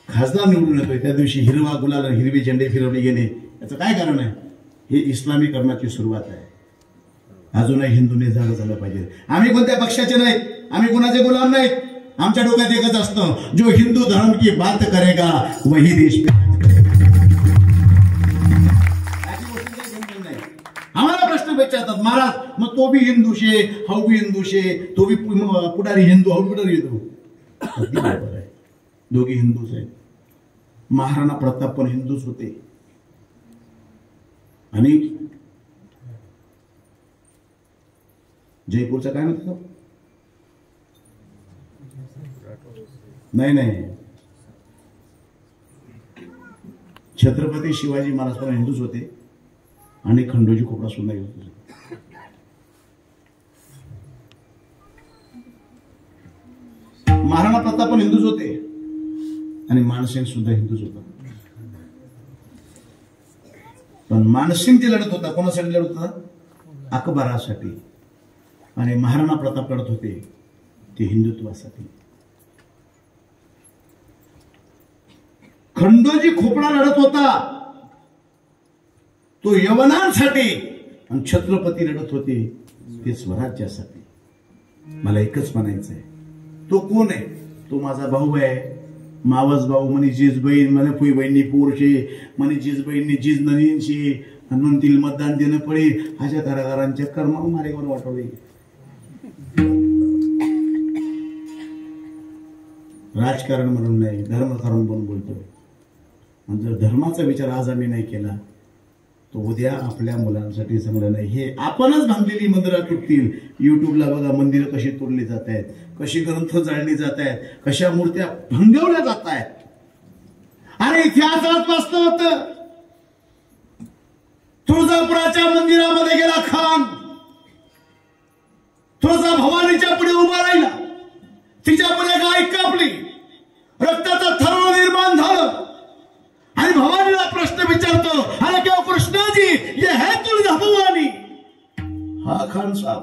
खासदार निवडून येतोय त्या दिवशी हिरवा गुलाल हिरवे झेंडे फिरवले गेले, याचं काय कारण आहे? हे इस्लामीकरणाची सुरुवात आहे. अजूनही हिंदूने जाग झालं पाहिजे. आम्ही कोणत्या पक्षाचे नाहीत, आम्ही कोणाचे गुलाम नाहीत. आमच्या डोक्यात एकच असतं, जो हिंदू धर्म की बात करेगा वही देश पे. आम्हाला प्रश्न विचारतात, महाराज मग तो भी हिंदू शे, हाऊ भी हिंदू शे, तो भी पुढारी हिंदू, हाऊ पुढारी हिंदू. अगदी बरोबर आहे, दोघी हिंदूच आहेत. महाराणा प्रताप पण हिंदूच होते. आणि जयपूरचा काय म्हणतो? नाही, छत्रपती शिवाजी महाराज पण हिंदूच होते आणि खंडोजी खोपडा सुद्धा हिंदूच होते. महाराणा प्रताप पण हिंदूच होते आणि मानसिंग सुद्धा हिंदूच होता. पण मानसिंग जे लढत होता कोणासाठी लढत होता? अकबरासाठी. आणि महाराणा प्रताप लढत होते ते हिंदुत्वासाठी. खंडोजी खोपडा लढत होता तो यवनांसाठी आणि छत्रपती लढत होते ते स्वराज्यासाठी. मला एकच म्हणायचं आहे, तो कोण आहे? तो माझा भाऊ आहे, मावस भाऊ. म्हणे जीज बहीण, म्हणे फुई बहिणी पोरशे, म्हणे जीज बहिणी जीज नदींशी म्हणतील मतदान देणं पडे. अशा कारागारांच्या कर्म मारेवर वाटवले. राजकारण म्हणून नाही, धर्मकारण म्हणून बोलतोय. जर धर्माचा विचार आज आम्ही नाही केला तो उद्या आपल्या मुलांसाठी चांगलं नाही. हे आपणच बांधलेली मंदिरं तुटतील. युट्यूबला बघा मंदिरं कशी तोडली जात आहेत, कशी ग्रंथ जाळली जात आहेत, कशा मूर्त्या भंगवल्या जात आहेत. अरे इतिहासात वाचलं होतं, तुळजापुराच्या मंदिरामध्ये गेला खान, तुळजा भवानीच्या पुढे उभा राहिला, तिच्या पुढे गाय कापली, रक्ताचा थर निर्माण झालं आणि भवानीला प्रश्न विचारतो, अरे क्यों कृष्णाजी ये है तुळजा भवानी? हा खान साहब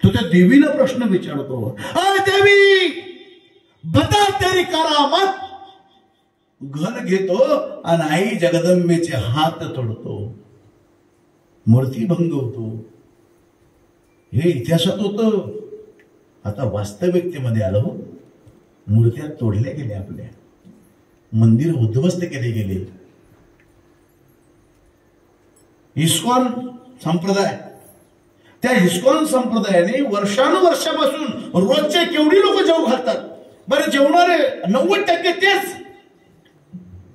तो त्या देवीला प्रश्न विचारतो, अरे देवी बता तेरी करामत. घन घेतो आणि आई जगदंबेचे हात तोडतो, मूर्ती भंगवतो. हे इतिहासात होतं. आता वास्तविकतेमध्ये आलो. मूर्त्या तोडल्या गेल्या, आपल्या मंदिर उद्ध्वस्त केले गेले. इस्कॉन संप्रदाय, त्या इस्कॉन संप्रदायाने वर्षानुवर्षापासून रोजचे केवढी लोक जेवू घालतात बरं? जेवणारे 90% तेच.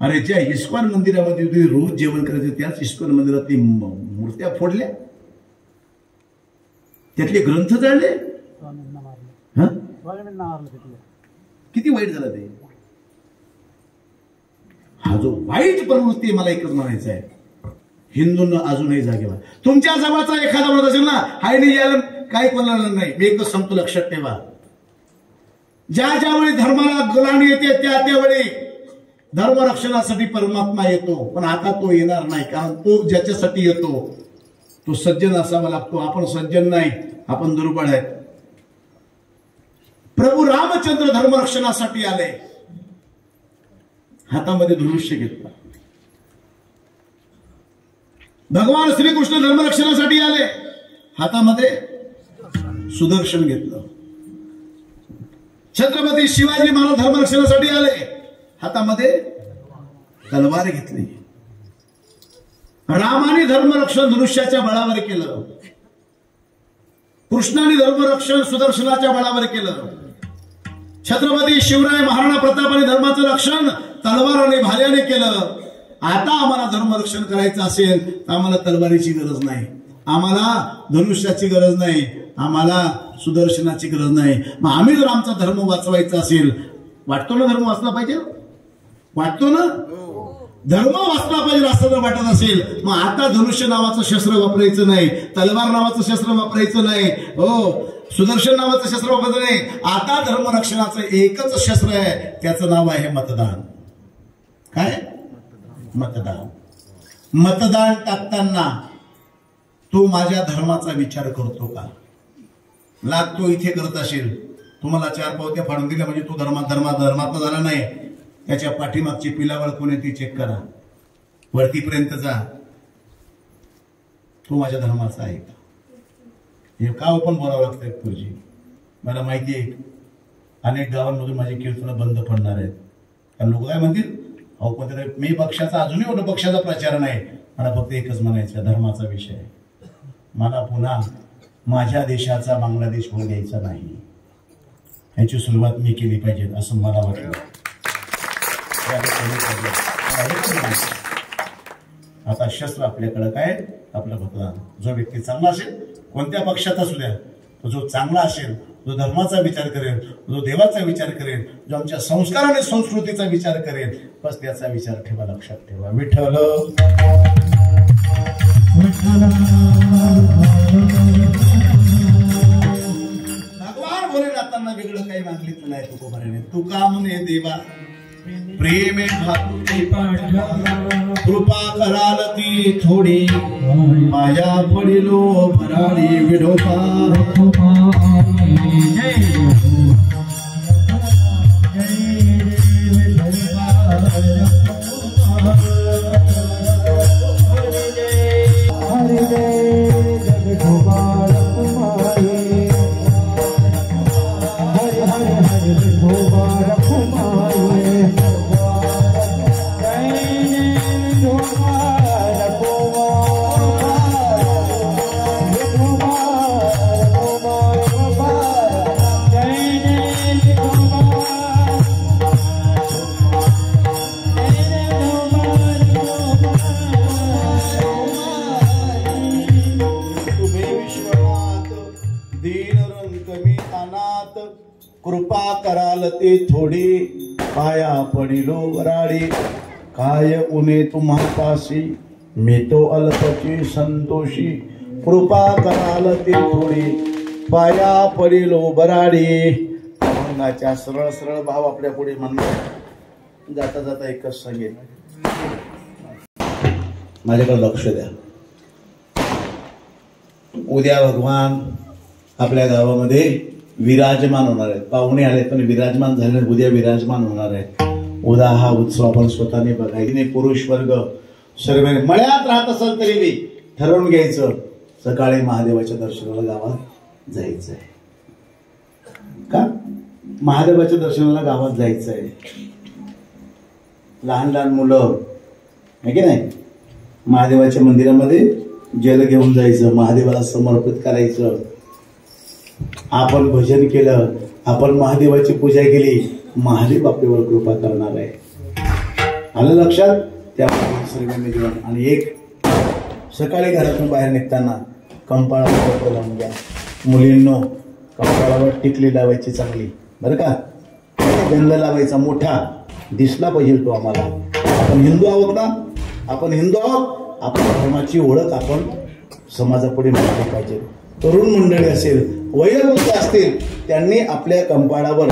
अरे ज्या इस्कॉन मंदिरामध्ये तुम्ही रोज जेवण करायचं त्याच इस्कॉन मंदिरात मूर्त्या फोडल्या, त्यातले ग्रंथ जाळले. किती वाईट झालं ते. हा जो वाईट प्रवृत्ती, मला एकच म्हणायचं आहे, हिंदूंना अजूनही जागेवा. तुमच्या जवळचा एखादा म्हणत असेल ना, हाय नाही यायला काही कोणाला नाही, मी एकच सांगतो, लक्षात ठेवा. ज्या ज्यावेळी धर्माला गुलामी येते त्या त्यावेळी धर्मरक्षणासाठी परमात्मा येतो. पण आता तो येणार नाही, कारण तो ज्याच्यासाठी येतो तो सज्जन असावा लागतो. आपण सज्जन नाही, आपण दुर्बळ आहे. प्रभू रामचंद्र धर्मरक्षणासाठी आले, हातामध्ये धनुष्य घेतला. भगवान श्रीकृष्ण धर्मरक्षणासाठी आले, हातामध्ये सुदर्शन घेतलं. छत्रपती शिवाजी महाराज धर्मरक्षणासाठी आले, हातामध्ये तलवार घेतली. रामाने धर्मरक्षण धनुष्याच्या बळावर केलं, कृष्णाने धर्मरक्षण सुदर्शनाच्या बळावर केलं. छत्रपती शिवराय महाराणा प्रतापाने धर्माचं रक्षण तलवार भाल्याने केलं. आता आम्हाला धर्मरक्षण करायचं असेल तर आम्हाला तलवारीची गरज नाही, आम्हाला धनुष्याची गरज नाही, आम्हाला सुदर्शनाची गरज नाही. मग आम्ही जर आमचा धर्म वाचवायचा असेल, वाटतो ना धर्म वाचला पाहिजे, वाटतो ना धर्म वाचला पाहिजे असं जर वाटत असेल, मग आता धनुष्य नावाचं शस्त्र वापरायचं नाही, तलवार नावाचं शस्त्र वापरायचं नाही, हो सुदर्शन नावाचं शस्त्र वापरायचं नाही. आता धर्मरक्षणाचं एकच शस्त्र आहे, त्याचं नाव आहे मतदान. काय? मतदान. मतदान टाकताना तू माझ्या धर्माचा विचार करतो का? लागतो इथे करत असेल, तुम्हाला 4 पावत्या फाडून दिल्या म्हणजे तो धर्मात्मा झाला नाही. त्याच्या पाठीमागची पिलावळ कोणी ती चेक करा, वरतीपर्यंत जा. तो माझ्या धर्माचा आहे का? हे का ओपन बोलावं लागतंय गुरुजी? मला माहिती आहे अनेक गावांमधून माझी कीर्तनं बंद पडणार आहेत. कारण लोक काय म्हणतील, अहो पण मी पक्षाचा अजूनही एवढा पक्षाचा प्रचार नाही. मला फक्त एकच म्हणायचं, धर्माचा विषय आहे. मला पुन्हा माझ्या देशाचा बांगलादेश होऊ द्यायचा नाही. ह्याची सुरुवात मी केली पाहिजे असं मला वाटलं. आता शस्त्र आपल्याकडे काय? आपलं मतदान. जो व्यक्ती चांगला असेल, कोणत्या पक्षात असू द्या, तो जो चांगला असेल, जो धर्माचा विचार करेल, जो देवाचा विचार करेल, जो आमच्या संस्कार आणि संस्कृतीचा विचार करेल, बस त्याचा विचार ठेवा, लक्षात ठेवा. विठ्ठल भगवान बोले जाताना वेगळं काही मागलीच नाही. तुकोबाने तुका म्हणे देवा प्रेमे भातुरी कृपा कराल ती थोडी, माझ्या पडिलो भराडी विडोपा. कृपा कराल ते थोडी, पाया पडिलो वराडी. काय उने तुम्हापाशी, मी तो अल्पची संतोषी. कृपा कराल ते थोडी, पाया पडिलो बराडी. अभंगाच्या सरळ सरळ भाव आपल्या पुढे म्हणणार. जाता जाता एकच सांगेल, माझ्याकडे लक्ष द्या. उद्या भगवान आपल्या गावामध्ये विराजमान होणार आहेत. पाहुणे आले पण विराजमान झाले, उद्या विराजमान होणार आहेत. उद्या हा उत्सव आपण स्वतःने बघायचा. पुरुष वर्ग सर्व मळ्यात राहत असेल तरी बी ठरवून घ्यायचं, सकाळी महादेवाच्या दर्शनाला गावात जायचंय. का? महादेवाच्या दर्शनाला गावात जायचंय. लहान लहान मुलं आहे की नाही, महादेवाच्या मंदिरामध्ये जल घेऊन जायचं, महादेवाला समर्पित करायचं. आपण भजन केलं, आपण महादेवाची पूजा केली, महादेव आपल्यावर कृपा करणार आहे. आलं लक्षात? त्यामुळे सर्वांनी जीवन. आणि एक सकाळी घरातून बाहेर निघताना कंपाळावर लावून घ्या. मुलींनो कंपाळावर टिकली लावायची चांगली, बरं का? गंध लावायचा मोठा दिसला पाहिजे तो आम्हाला. आपण हिंदू आहोत ना, आपण हिंदू आहोत. आपल्या धर्माची ओळख आपण समाजापुढे मांडली पाहिजे. तरुण मंडळी असेल, वयोवृद्ध असतील, त्यांनी आपल्या कंपाळावर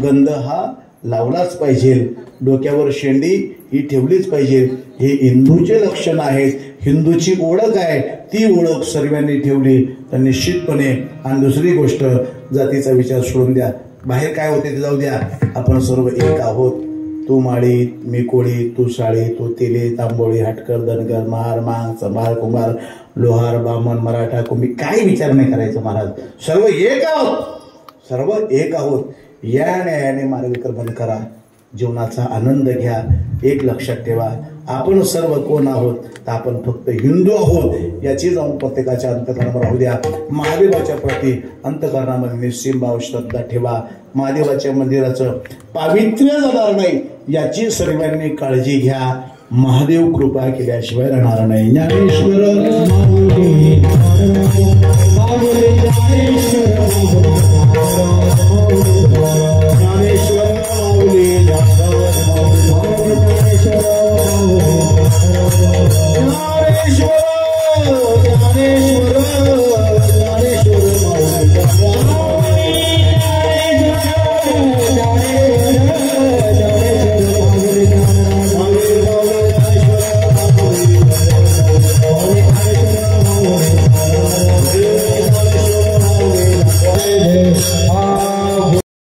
गंध हा लावलाच पाहिजे. डोक्यावर शेंडी ही ठेवलीच पाहिजे. हे हिंदूचे लक्षण आहेत, हिंदूची ओळख आहे. ती ओळख सर्वांनी ठेवली तर निश्चितपणे. आणि दुसरी गोष्ट, जातीचा विचार सोडून द्या. बाहेर काय होते ते जाऊ द्या, आपण सर्व एक आहोत. तू माळी, मी कोळी, तू साळी, तू तेली, तांबोळी, हटकर, धनगर, महार, मांग, चंभार, कुंभार, लोहार, बामण, मराठा, कुंभी, काही विचार नाही करायचं महाराज. सर्व एक आहोत, सर्व एक आहोत. या न्यायाने मार्गक्रमण करा, जीवनाचा आनंद घ्या. एक लक्षात ठेवा, आपण सर्व कोण आहोत तर आपण फक्त हिंदू आहोत याची जाऊन प्रत्येकाच्या अंतःकरणावर राहू द्या. महादेवाच्या प्रती अंतःकरणामध्ये निश्चिम भाव श्रद्धा ठेवा. महादेवाच्या मंदिराचं पावित्र्य जाणार नाही याची सर्वांनी काळजी घ्या. महादेव कृपा केल्याशिवाय राहणार नाही. ज्ञानेश्वर माऊली